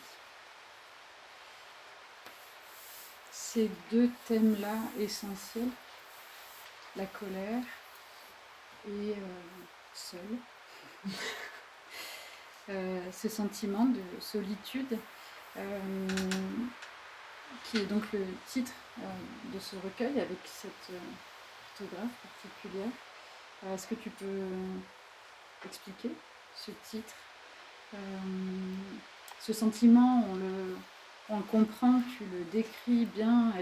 Ces deux thèmes-là essentiels, la colère et seul, ce sentiment de solitude, qui est donc le titre de ce recueil avec cette orthographe particulière. Est-ce que tu peux expliquer ce titre? Ce sentiment, on le comprend, tu le décris bien.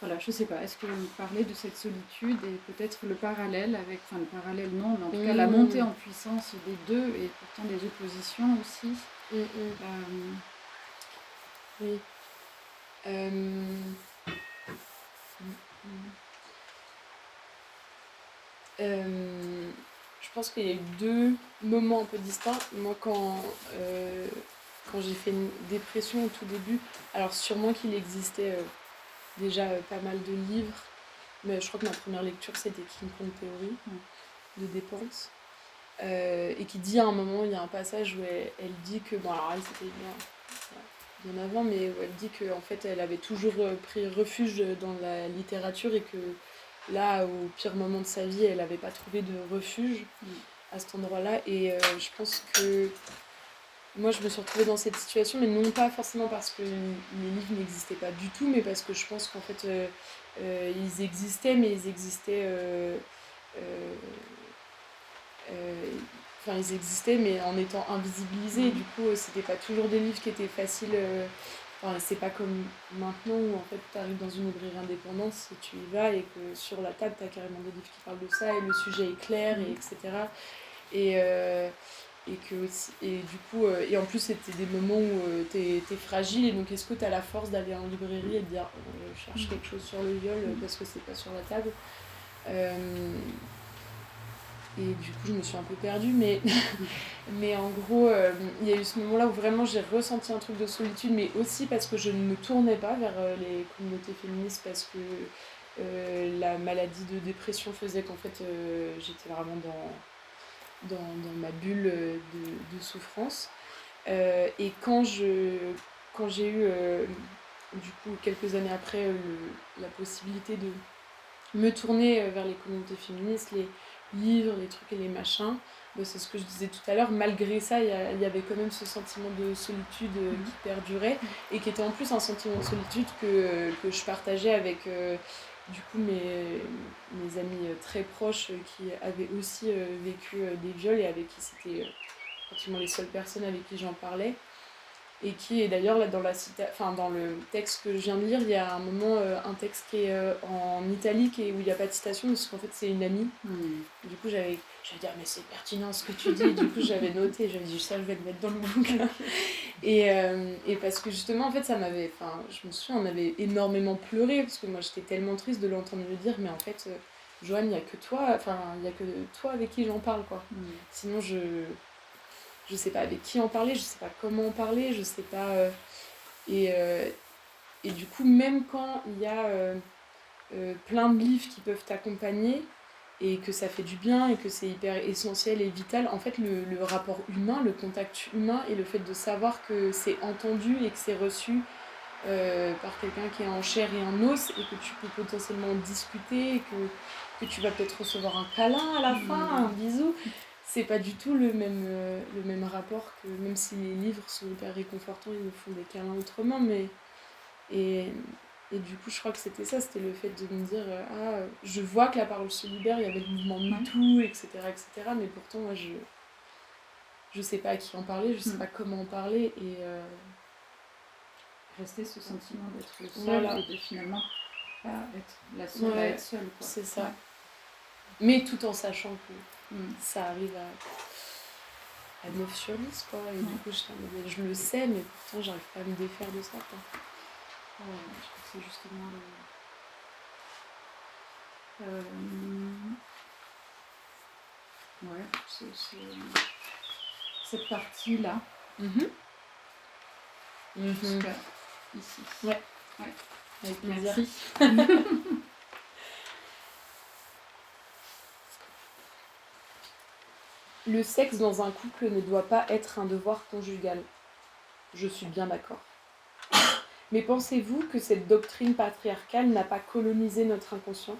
Voilà, je sais pas. Est-ce que vous parlez de cette solitude et peut-être le parallèle avec, enfin le parallèle non, mais en tout cas la montée en puissance des deux et pourtant des oppositions aussi. Oui. Je pense qu'il y a eu deux moments un peu distincts. Moi, quand j'ai fait une dépression au tout début, alors sûrement qu'il existait déjà pas mal de livres, mais je crois que ma première lecture c'était King Kong Theory de Despentes, et qui dit à un moment, il y a un passage où elle dit que, bon alors elle c'était bien avant, mais où elle dit qu'en fait elle avait toujours pris refuge dans la littérature et que là, au pire moment de sa vie, elle n'avait pas trouvé de refuge à cet endroit-là. Et je pense que moi, je me suis retrouvée dans cette situation, mais non pas forcément parce que les livres n'existaient pas du tout, mais parce que je pense qu'en fait, ils existaient, mais ils existaient... Enfin, ils existaient, mais en étant invisibilisés. Du coup, c'était pas toujours des livres qui étaient faciles... Enfin, c'est pas comme maintenant où en fait tu arrives dans une librairie indépendante et tu y vas et que sur la table tu as carrément des livres qui parlent de ça et le sujet est clair et etc. Et que aussi, et du coup et en plus c'était des moments où t'es fragile et donc est-ce que tu as la force d'aller en librairie et de dire je cherche quelque chose sur le viol parce que c'est pas sur la table. Et du coup, je me suis un peu perdue, mais en gros, il y a eu ce moment-là où vraiment j'ai ressenti un truc de solitude, mais aussi parce que je ne me tournais pas vers les communautés féministes, parce que la maladie de dépression faisait qu'en fait, j'étais vraiment dans ma bulle de souffrance. Et quand j'ai eu, du coup, quelques années après, la possibilité de me tourner vers les communautés féministes, les livres, les trucs et les machins, c'est ce que je disais tout à l'heure, malgré ça, il y avait quand même ce sentiment de solitude qui perdurait et qui était en plus un sentiment de solitude que je partageais avec du coup mes amis très proches qui avaient aussi vécu des viols et avec qui c'était pratiquement les seules personnes avec qui j'en parlais. Et qui est d'ailleurs là dans dans le texte que je viens de lire, il y a un moment, un texte qui est en italique et où il n'y a pas de citation, parce qu'en fait c'est une amie. Du coup j'avais dire mais c'est pertinent ce que tu dis, et du coup j'avais noté, j'avais dit ça je vais le mettre dans le bouquin. Et parce que justement en fait ça m'avait, je me souviens on avait énormément pleuré, parce que moi j'étais tellement triste de l'entendre me dire mais en fait Joanne il n'y a que toi, il y a que toi avec qui j'en parle quoi. Sinon je sais pas avec qui en parler, je sais pas comment en parler, je sais pas. Et du coup, même quand il y a plein de livres qui peuvent t'accompagner et que ça fait du bien et que c'est hyper essentiel et vital, en fait, le rapport humain, le contact humain et le fait de savoir que c'est entendu et que c'est reçu par quelqu'un qui est en chair et en os et que tu peux potentiellement discuter et que tu vas peut-être recevoir un câlin à la fin, un bisou. C'est pas du tout le même rapport que, même si les livres sont hyper réconfortants, ils nous font des câlins autrement, mais et du coup je crois que c'était ça, c'était le fait de me dire je vois que la parole se libère, il y avait le mouvement MeToo, etc., mais pourtant moi je sais pas à qui en parler, je sais pas comment en parler et rester ce sentiment d'être le seul et de finalement pas être la seule à être seule quoi. C'est ça. Mais tout en sachant que ça arrive à 9 sur 10 quoi, et du coup je le sais mais pourtant j'arrive pas à me défaire de ça quoi. Je trouve que c'est justement c'est cette partie là jusqu'à ici. Ouais. Avec plaisir. Merci. Le sexe dans un couple ne doit pas être un devoir conjugal. Je suis bien d'accord. Mais pensez-vous que cette doctrine patriarcale n'a pas colonisé notre inconscient ?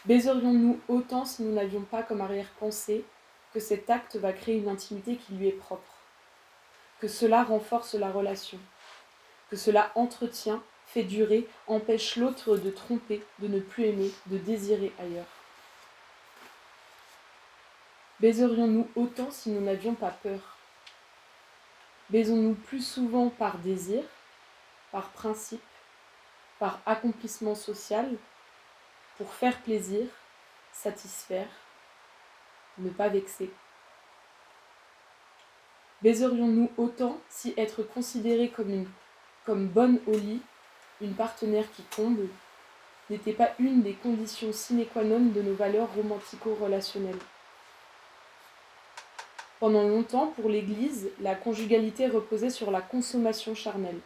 Baiserions-nous autant si nous n'avions pas comme arrière-pensée que cet acte va créer une intimité qui lui est propre, que cela renforce la relation, que cela entretient, fait durer, empêche l'autre de tromper, de ne plus aimer, de désirer ailleurs. Baiserions-nous autant si nous n'avions pas peur ? Baisons-nous plus souvent par désir, par principe, par accomplissement social, pour faire plaisir, satisfaire, ne pas vexer ? Baiserions-nous autant si être considéré comme bonne au lit, une partenaire qui comble, n'était pas une des conditions sine qua non de nos valeurs romantico-relationnelles ? Pendant longtemps, pour l'Église, la conjugalité reposait sur la consommation charnelle.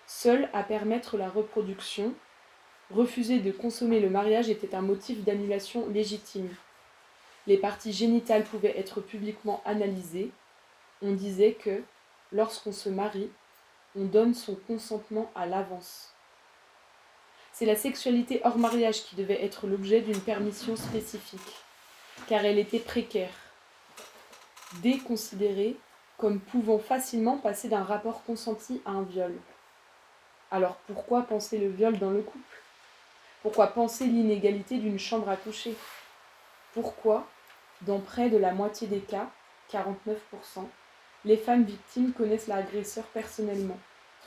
Seule à permettre la reproduction, refuser de consommer le mariage était un motif d'annulation légitime. Les parties génitales pouvaient être publiquement analysées. On disait que, lorsqu'on se marie, on donne son consentement à l'avance. C'est la sexualité hors mariage qui devait être l'objet d'une permission spécifique, car elle était précaire, déconsidérée comme pouvant facilement passer d'un rapport consenti à un viol. Alors pourquoi penser le viol dans le couple ? Pourquoi penser l'inégalité d'une chambre à coucher ? Pourquoi, dans près de la moitié des cas, 49%, les femmes victimes connaissent l'agresseur personnellement,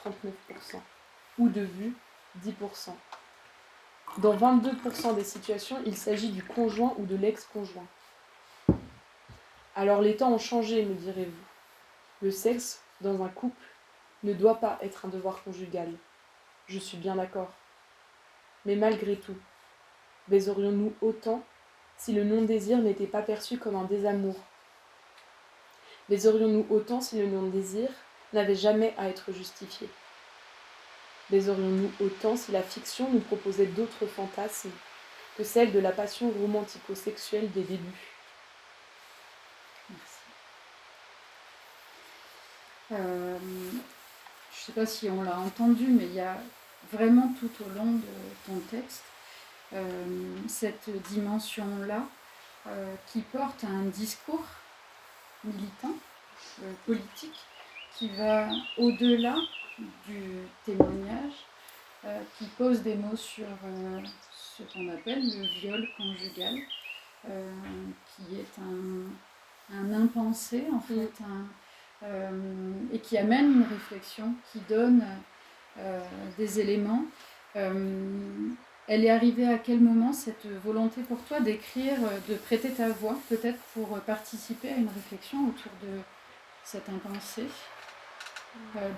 39%, ou de vue, 10%. Dans 22% des situations, il s'agit du conjoint ou de l'ex-conjoint. Alors les temps ont changé, me direz-vous. Le sexe, dans un couple, ne doit pas être un devoir conjugal. Je suis bien d'accord. Mais malgré tout, baiserions-nous autant si le non-désir n'était pas perçu comme un désamour ? Baiserions-nous autant si le non-désir n'avait jamais à être justifié ? Baiserions-nous autant si la fiction nous proposait d'autres fantasmes que celles de la passion romantico-sexuelle des débuts ? Merci. Je ne sais pas si on l'a entendu, mais il y a vraiment tout au long de ton texte cette dimension-là qui porte un discours militant, politique, qui va au-delà du témoignage, qui pose des mots sur ce qu'on appelle le viol conjugal, qui est un impensé en fait, et qui amène une réflexion, qui donne des éléments. Elle est arrivée à quel moment, cette volonté pour toi d'écrire, de prêter ta voix, peut-être pour participer à une réflexion autour de cet impensé,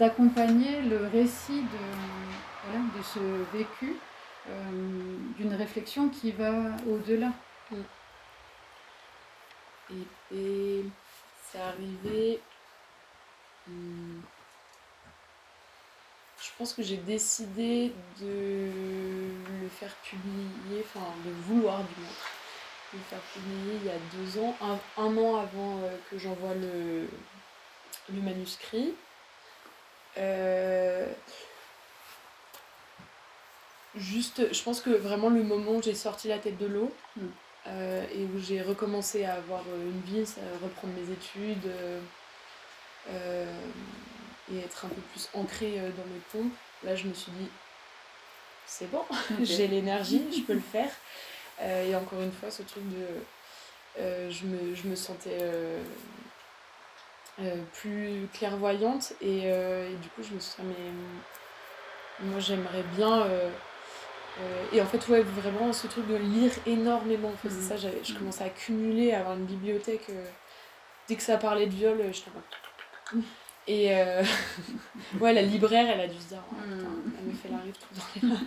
d'accompagner le récit de ce vécu, d'une réflexion qui va au-delà. Et c'est arrivé... Je pense que j'ai décidé de le faire publier, enfin de vouloir du moins, le faire publier il y a 2 ans, un an avant que j'envoie le manuscrit. Juste, je pense que vraiment le moment où j'ai sorti la tête de l'eau et où j'ai recommencé à avoir une vie, à reprendre mes études et être un peu plus ancrée dans mes pompes, là je me suis dit c'est bon, j'ai l'énergie, je peux le faire. Et encore une fois, ce truc de... je me sentais plus clairvoyante et du coup je me suis dit mais moi j'aimerais bien... et en fait ouais, vraiment ce truc de lire énormément, en fait, c'est ça, je commençais à accumuler, à avoir une bibliothèque. Dès que ça parlait de viol, j'étais en mode... Et ouais, la libraire, elle a dû se dire, oh, putain, la meuf, elle arrive tout dans les mains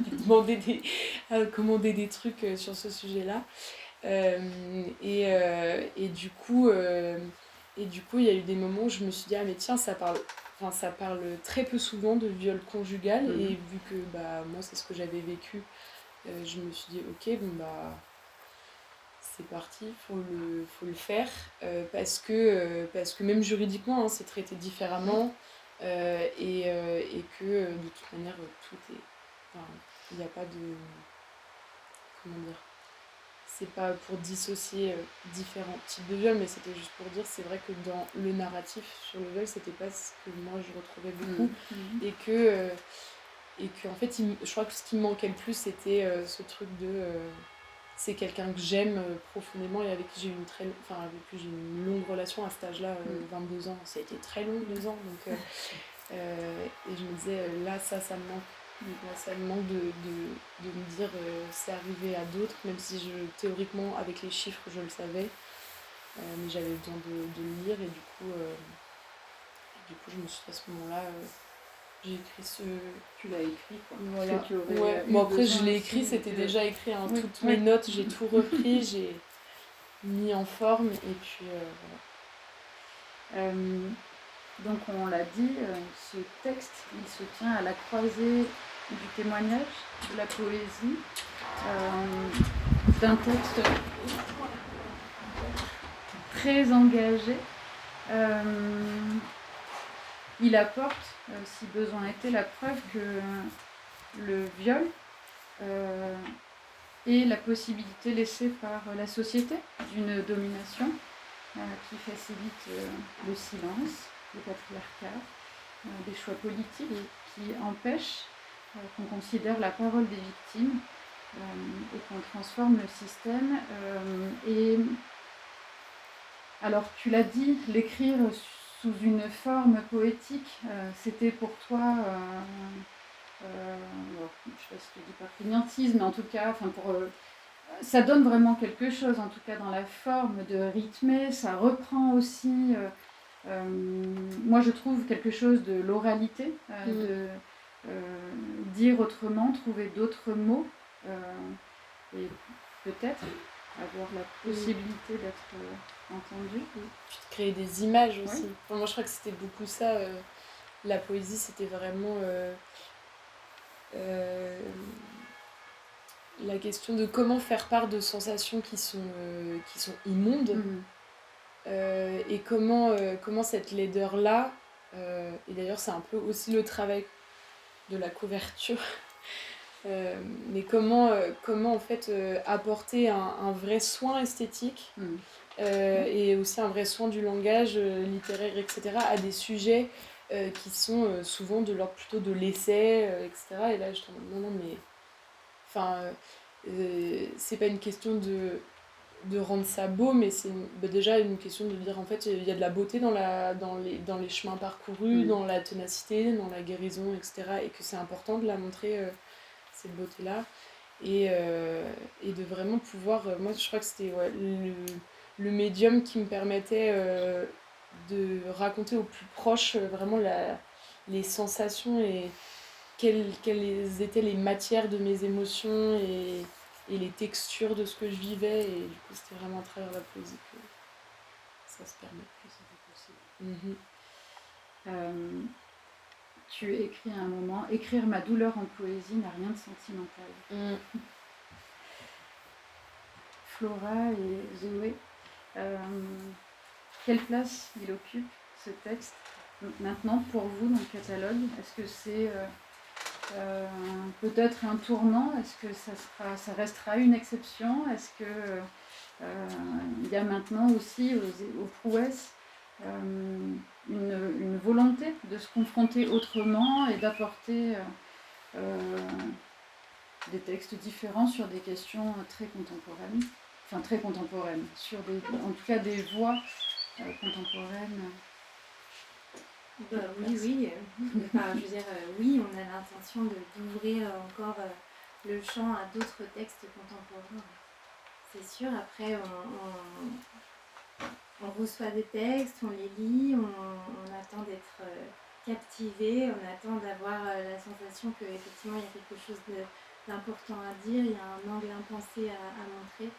à commander des trucs sur ce sujet-là. Et du coup, il y a eu des moments où je me suis dit, ah mais tiens, ça parle très peu souvent de viol conjugal. Et vu que bah, moi, c'est ce que j'avais vécu, je me suis dit, ok, bon bah... c'est parti, faut le faire, parce que même juridiquement, hein, c'est traité différemment, et que de toute manière, tout est... Enfin, il n'y a pas de... Comment dire? C'est pas pour dissocier différents types de viol, mais c'était juste pour dire, c'est vrai que dans le narratif sur le viol, c'était pas ce que moi je retrouvais beaucoup, et que en fait, je crois que ce qui me manquait le plus, c'était ce truc de... c'est quelqu'un que j'aime profondément et avec qui j'ai eu une longue relation à cet âge-là, 22 ans. Ça a été très long, 2 ans. Donc, et je me disais, là, ça me manque. Là, ça me manque de me dire, c'est arrivé à d'autres, même si théoriquement, avec les chiffres, je le savais. Mais j'avais besoin de le lire et du coup, je me suis dit à ce moment-là... j'ai écrit ce... Tu l'as écrit, quoi. Voilà. Ouais. Bon, après, je l'ai écrit, c'était déjà écrit. Hein. Oui. Toutes mes notes, j'ai tout repris, j'ai mis en forme, et puis voilà. Donc, on l'a dit, ce texte, il se tient à la croisée du témoignage, de la poésie, d'un texte très engagé. Il apporte, si besoin était, la preuve que le viol est la possibilité laissée par la société d'une domination qui facilite le silence, le patriarcat, des choix politiques qui empêchent qu'on considère la parole des victimes et qu'on transforme le système. Et alors, tu l'as dit, l'écrire sous une forme poétique, c'était pour toi, je ne sais pas si tu dis par fainéantise, mais en tout cas, ça donne vraiment quelque chose, en tout cas dans la forme de rythmer, ça reprend aussi, moi je trouve quelque chose de l'oralité, de dire autrement, trouver d'autres mots, et peut-être avoir la possibilité d'être entendu. Créer des images aussi. Ouais. Enfin, moi je crois que c'était beaucoup ça, la poésie c'était vraiment la question de comment faire part de sensations qui sont immondes, et comment cette laideur-là, et d'ailleurs c'est un peu aussi le travail de la couverture, Mais comment en fait apporter un vrai soin esthétique et aussi un vrai soin du langage littéraire, etc., à des sujets qui sont souvent de l'ordre plutôt de l'essai, etc. Et là, je te demande, non, mais... Enfin, c'est pas une question de rendre ça beau, mais c'est déjà une question de dire, en fait, il y a de la beauté dans les chemins parcourus, dans la ténacité, dans la guérison, etc. Et que c'est important de la montrer, cette beauté-là. Et de vraiment pouvoir... moi, je crois que c'était le médium qui me permettait de raconter au plus proche vraiment les sensations et quelles étaient les matières de mes émotions et les textures de ce que je vivais. Et du coup, c'était vraiment à travers la poésie que ça se permet. Que c'était possible. Tu écris à un moment, écrire ma douleur en poésie n'a rien de sentimental. Flora et Zoé, quelle place il occupe ce texte maintenant pour vous dans le catalogue? Est-ce que c'est peut-être un tournant? Est-ce que ça restera une exception? Est-ce que il y a maintenant aussi aux prouesses une volonté de se confronter autrement et d'apporter des textes différents sur des questions très contemporaines, en tout cas des voix contemporaines? Oui. Enfin, je veux dire, oui, on a l'intention d'ouvrir encore le champ à d'autres textes contemporains. C'est sûr, après, on reçoit des textes, on les lit, on attend d'être captivé, on attend d'avoir la sensation qu'effectivement il y a quelque chose d'important à dire, il y a un angle impensé à montrer,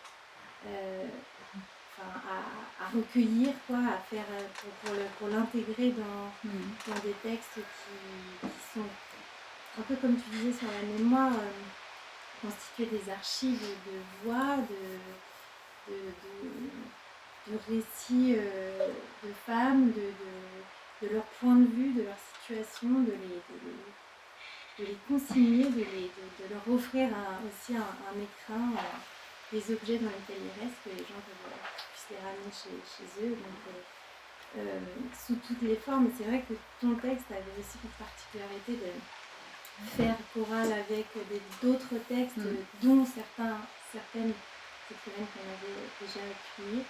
à recueillir, quoi, à faire pour l'intégrer dans des textes qui sont un peu comme tu disais sur la mémoire, constituer des archives de voix, de récits de femmes, de leur point de vue, de leur situation, de les consigner, de leur offrir aussi un écrin, des objets dans lesquels ils restent, que les gens puissent les ramener chez eux. Donc, sous toutes les formes. C'est vrai que ton texte avait aussi cette particularité de faire chorale avec d'autres textes, dont certaines écrivaines qu'on avait déjà accueillies.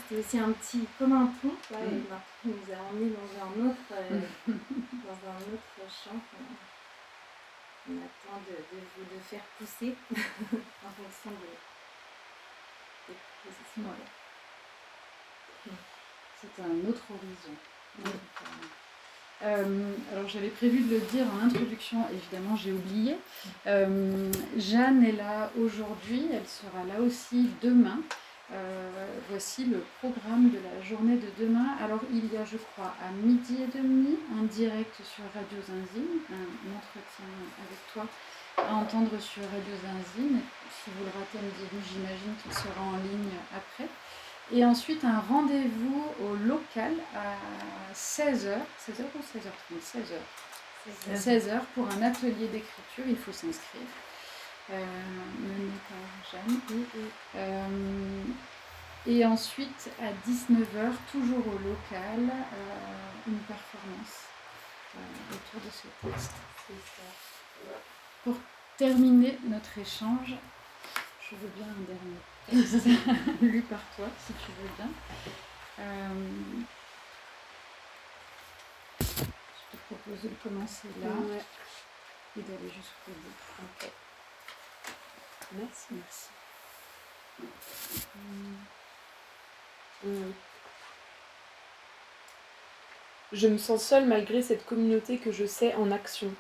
C'était aussi comme un pont, quoi, et Martin nous a emmenés dans un autre champ qu'on attend de faire pousser en fonction des propositions. C'est un autre horizon. Alors j'avais prévu de le dire en introduction, évidemment j'ai oublié. Jeanne est là aujourd'hui, elle sera là aussi demain. Voici le programme de la journée de demain. Alors il y a, je crois, à 12h30 un direct sur Radio Zinzine, un entretien avec toi à entendre sur Radio Zinzine. Si vous le ratez, j'imagine qu'il sera en ligne après. Et ensuite, un rendez-vous au local à 16h. 16h ou 16h30 16h. 16h pour un atelier d'écriture. Il faut s'inscrire. Mené par Jeanne. Et ensuite, à 19h, toujours au local, une performance autour de ce texte. Pour terminer notre échange, je veux bien un dernier texte lu par toi, si tu veux bien. Je te propose de commencer là et d'aller jusqu'au bout. Ok. Merci. Je me sens seule malgré cette communauté que je sais en action.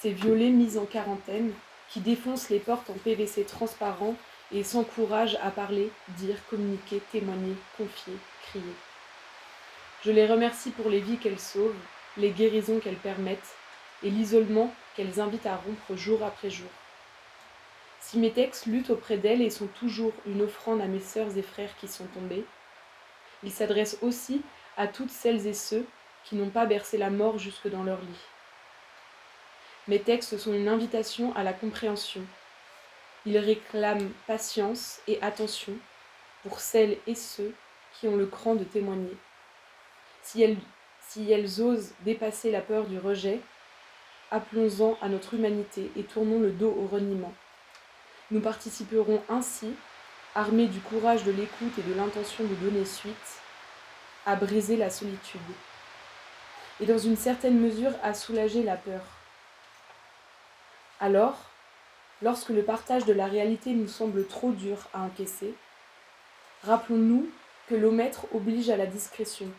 Ces violets mis en quarantaine, qui défoncent les portes en PVC transparent et s'encouragent à parler, dire, communiquer, témoigner, confier, crier. Je les remercie pour les vies qu'elles sauvent, les guérisons qu'elles permettent et l'isolement qu'elles invitent à rompre jour après jour. Si mes textes luttent auprès d'elles et sont toujours une offrande à mes sœurs et frères qui sont tombés, ils s'adressent aussi à toutes celles et ceux qui n'ont pas bercé la mort jusque dans leur lit. Mes textes sont une invitation à la compréhension. Ils réclament patience et attention pour celles et ceux qui ont le cran de témoigner. Si elles osent dépasser la peur du rejet, appelons-en à notre humanité et tournons le dos au reniement. Nous participerons ainsi, armés du courage de l'écoute et de l'intention de donner suite, à briser la solitude et dans une certaine mesure à soulager la peur. Alors, lorsque le partage de la réalité nous semble trop dur à encaisser, rappelons-nous que l'omettre oblige à la discrétion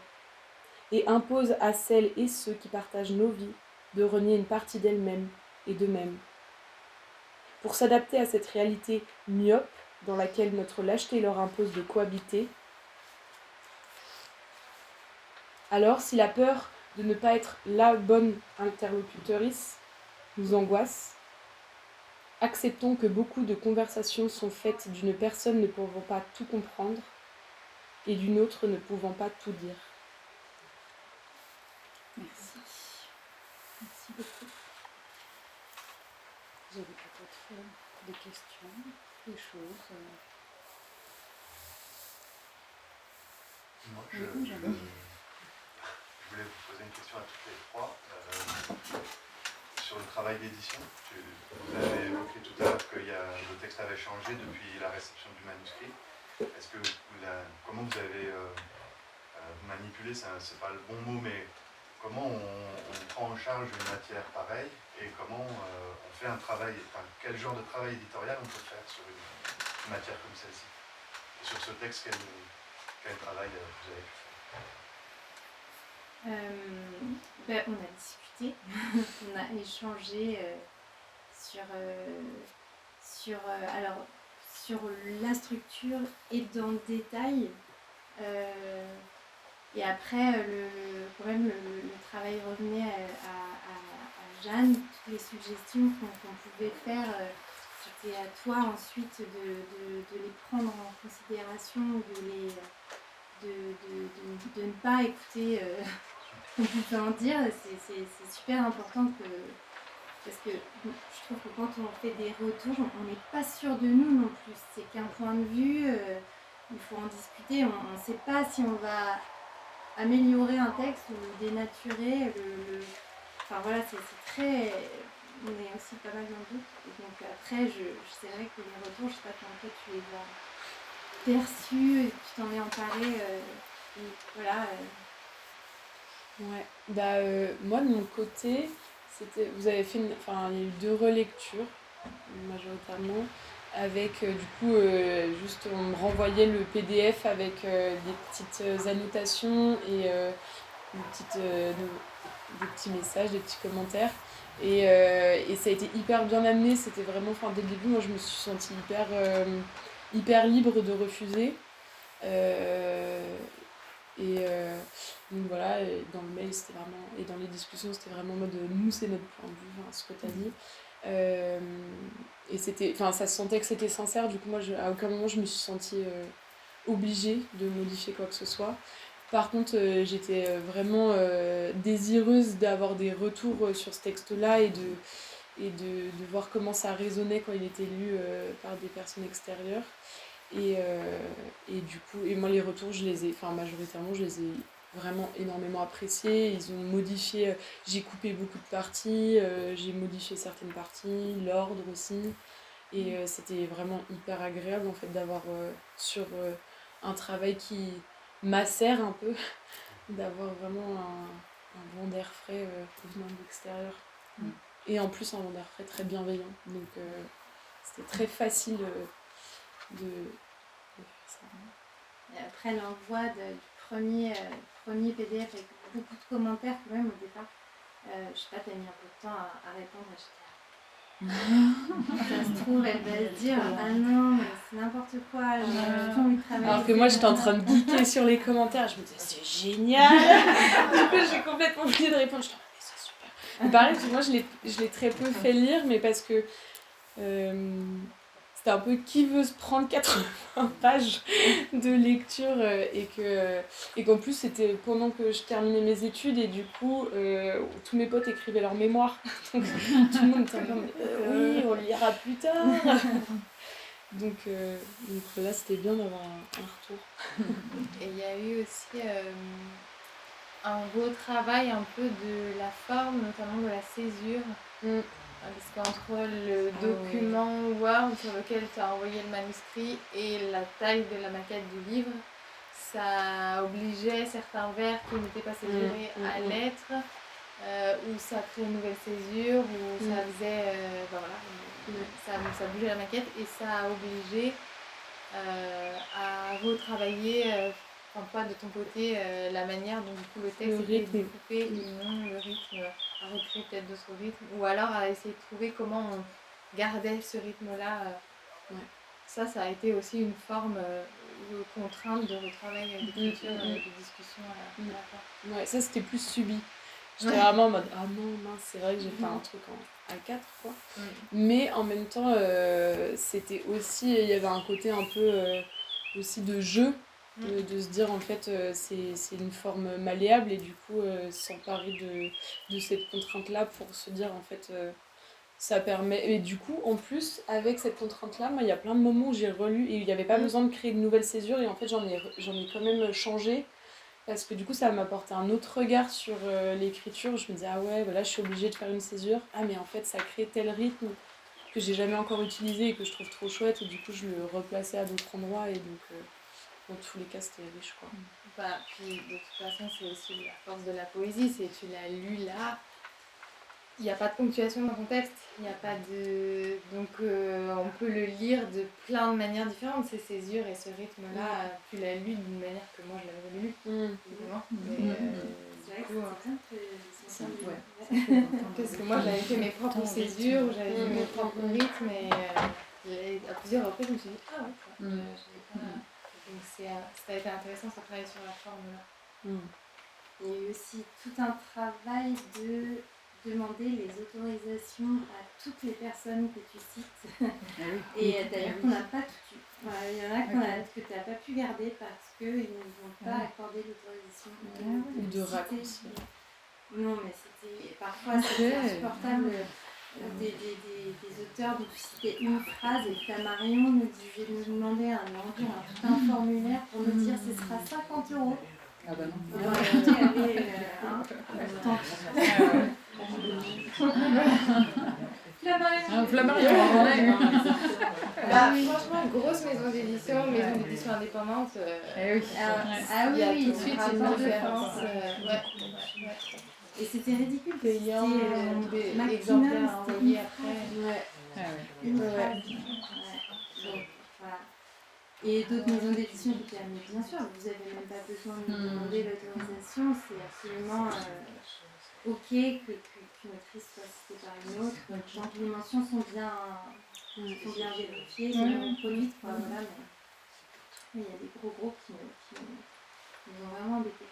et impose à celles et ceux qui partagent nos vies de renier une partie d'elles-mêmes et d'eux-mêmes. Pour s'adapter à cette réalité myope dans laquelle notre lâcheté leur impose de cohabiter, alors si la peur de ne pas être la bonne interlocutrice nous angoisse, acceptons que beaucoup de conversations sont faites d'une personne ne pouvant pas tout comprendre et d'une autre ne pouvant pas tout dire. Merci. Merci beaucoup. Vous avez peut-être des questions, des choses. Moi, Oui, je Benjamin. voulais vous poser une question à toutes les trois sur le travail d'édition. Vous avez évoqué tout à l'heure que le texte avait changé depuis la réception du manuscrit. Est-ce que comment vous avez manipulé, c'est pas le bon mot, mais comment on prend en charge une matière pareille et comment on fait un travail, quel genre de travail éditorial on peut faire sur une matière comme celle-ci? Et sur ce texte, quel travail vous avez pu faire? On a discuté, on a échangé sur la structure et dans le détail. Et après, le travail revenait à Jeanne, toutes les suggestions qu'on pouvait faire. C'était à toi ensuite de les prendre en considération, de ne pas écouter ce qu'on pouvait en dire. C'est super important parce que je trouve que quand on fait des retours, on n'est pas sûr de nous non plus. C'est qu'un point de vue, il faut en discuter. On ne sait pas si on va améliorer un texte ou dénaturer Enfin voilà, c'est très... On est aussi pas mal dans le doute. Et donc après, c'est vrai que les retours, je sais pas comment toi tu les as perçus, et tu t'en es emparé. Et voilà. Ouais, moi de mon côté, vous avez fait il y a eu 2 relectures majoritairement avec du coup juste on me renvoyait le PDF avec des petites annotations et des petits messages, des petits commentaires et ça a été hyper bien amené, c'était vraiment, dès le début moi je me suis sentie hyper libre de refuser. Donc voilà, et dans le mail c'était vraiment, et dans les discussions c'était vraiment en mode nous c'est notre point de vue, ce que tu as dit. Et ça se sentait que c'était sincère, du coup moi à aucun moment je me suis sentie obligée de modifier quoi que ce soit. Par contre j'étais vraiment désireuse d'avoir des retours sur ce texte-là et de voir comment ça résonnait quand il était lu par des personnes extérieures. Et du coup, moi les retours, majoritairement, je les ai vraiment énormément appréciés. Ils ont modifié, j'ai coupé beaucoup de parties, j'ai modifié certaines parties, l'ordre aussi. Et c'était vraiment hyper agréable en fait d'avoir sur un travail qui macère un peu, d'avoir vraiment un vent d'air frais venant de l'extérieur. Et en plus un vent d'air frais très bienveillant. Donc c'était très facile de faire ça. Et après l'envoi du premier PDF avec beaucoup de commentaires quand même au départ, je sais pas, t'as mis un peu de temps à répondre à chaque. Ça se trouve, elle va se dire ah non, mais c'est n'importe quoi, j'ai pas envie de travailler. Alors que moi j'étais en train de geeker sur les commentaires, je me disais c'est génial. Du coup j'ai complètement oublié de répondre, je me disais c'est super. Et pareil, moi je l'ai très peu fait lire, mais parce que c'était un peu qui veut se prendre 80 pages de lecture et qu'en plus c'était pendant que je terminais mes études et du coup tous mes potes écrivaient leurs mémoires. Donc tout le monde était en train de oui, on le lira plus tard. Donc là c'était bien d'avoir un retour. Et il y a eu aussi un retravail un peu de la forme, notamment de la césure. Parce qu'entre le document Word sur lequel tu as envoyé le manuscrit et la taille de la maquette du livre, ça obligeait certains vers qui n'étaient pas césurés à l'être, ou ça créait une nouvelle césure, ou ça faisait. Ça bougeait la maquette et ça a obligé à retravailler. Enfin, toi, de ton côté, la manière dont du coup, le texte était découpé et non le rythme, à recréer peut-être d'autres rythmes, ou alors à essayer de trouver comment on gardait ce rythme-là. Ça a été aussi une forme de contrainte de retravail d'écriture, de discussion à la fin. Ouais, ça c'était plus subi. J'étais vraiment en mode ah non, mince, c'est vrai que j'ai fait un truc en A4 quoi. Mais en même temps, c'était aussi, il y avait un côté un peu aussi de jeu. De se dire en fait c'est une forme malléable et du coup s'emparer de cette contrainte là pour se dire en fait ça permet et du coup en plus avec cette contrainte là moi il y a plein de moments où j'ai relu et il n'y avait pas besoin de créer de nouvelles césures et en fait j'en ai quand même changé parce que du coup ça m'a apporté un autre regard sur l'écriture. Je me disais ah ouais voilà je suis obligée de faire une césure, ah mais en fait ça crée tel rythme que j'ai jamais encore utilisé et que je trouve trop chouette et du coup je le replaçais à d'autres endroits et donc dans tous les cas, c'était riche, quoi. Puis de toute façon, c'est aussi la force de la poésie, c'est tu l'as lu là, il n'y a pas de ponctuation dans ton texte, il n'y a pas de... Donc on peut le lire de plein de manières différentes, ces césures et ce rythme-là, tu l'as lu d'une manière que moi je l'avais lu, évidemment. C'est vrai que c'est parce que moi j'avais fait mes propres césures, j'avais fait mes propres rythmes et à plusieurs reprises je me suis dit ah ouais, je n'avais pas... Donc ça a été intéressant de travailler sur la forme là. Il y a eu aussi tout un travail de demander les autorisations à toutes les personnes que tu cites. Et d'ailleurs qu'on n'a pas tout eu. Voilà, il y en a que tu n'as pas pu garder parce qu'ils ne nous ont pas accordé l'autorisation de raccourcir. Non, mais c'était parfois c'était insupportable. Des auteurs dont tu citais une phrase et Flammarion nous demandait tout un formulaire pour nous dire ce sera 50 €. Ah bah non. Flammarion, franchement, grosse maison d'édition indépendante. Oui. Il y a tout de suite une différence. Et c'était ridicule. Payant, des exemplaires envoyés après. Une phrase. Donc, voilà. Et d'autres maisons d'édition qui disent mais bien sûr, vous n'avez même pas besoin de nous demander l'autorisation, c'est absolument ok qu'une autrice soit citée par une autre. Tant que les mentions sont bien vérifiées, sont bien produites, voilà, mais il y a des gros groupes qui nous ont vraiment embêtés.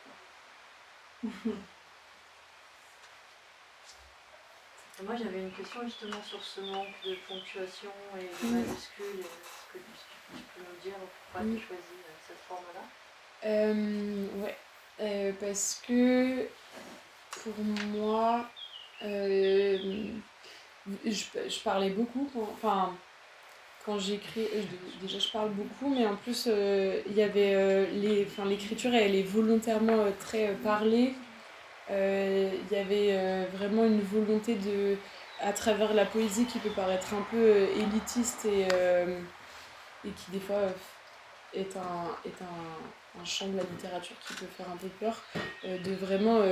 Moi j'avais une question justement sur ce manque de ponctuation et de majuscules. Est-ce que tu peux nous dire pourquoi tu as choisi cette forme-là? Ouais, parce que pour moi, je parlais beaucoup, quand j'écris, déjà je parle beaucoup, mais en plus il y avait l'écriture elle est volontairement très parlée. Il y avait vraiment une volonté à travers la poésie qui peut paraître un peu élitiste et qui des fois est un champ de la littérature qui peut faire un peu peur, de vraiment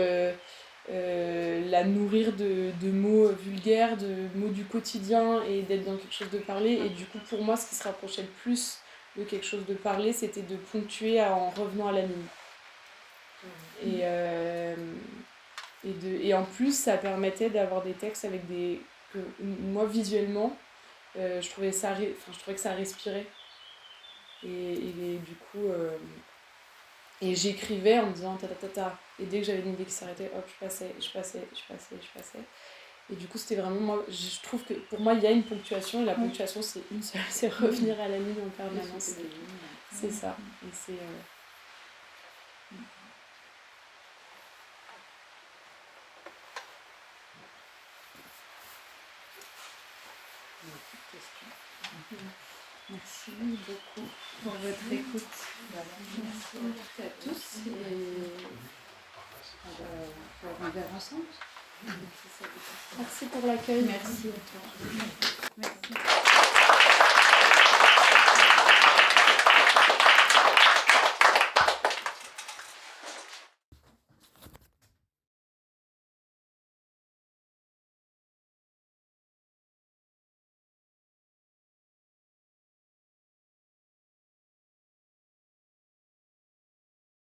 la nourrir de mots vulgaires, de mots du quotidien et d'être dans quelque chose de parlé. Et du coup pour moi ce qui se rapprochait le plus de quelque chose de parlé c'était de ponctuer en revenant à la ligne. Et en plus ça permettait d'avoir des textes avec moi visuellement je trouvais que ça respirait et du coup et j'écrivais en me disant ta ta ta ta et dès que j'avais une idée qui s'arrêtait hop je passais Et du coup, c'était vraiment, moi, je trouve que pour moi, il y a une ponctuation, et la ponctuation, c'est une seule, c'est revenir à la ligne en permanence. C'est ça. Et c'est... Merci beaucoup pour votre écoute. Merci à tous et on va vers ensemble. Merci pour l'accueil. Merci à toi. Merci.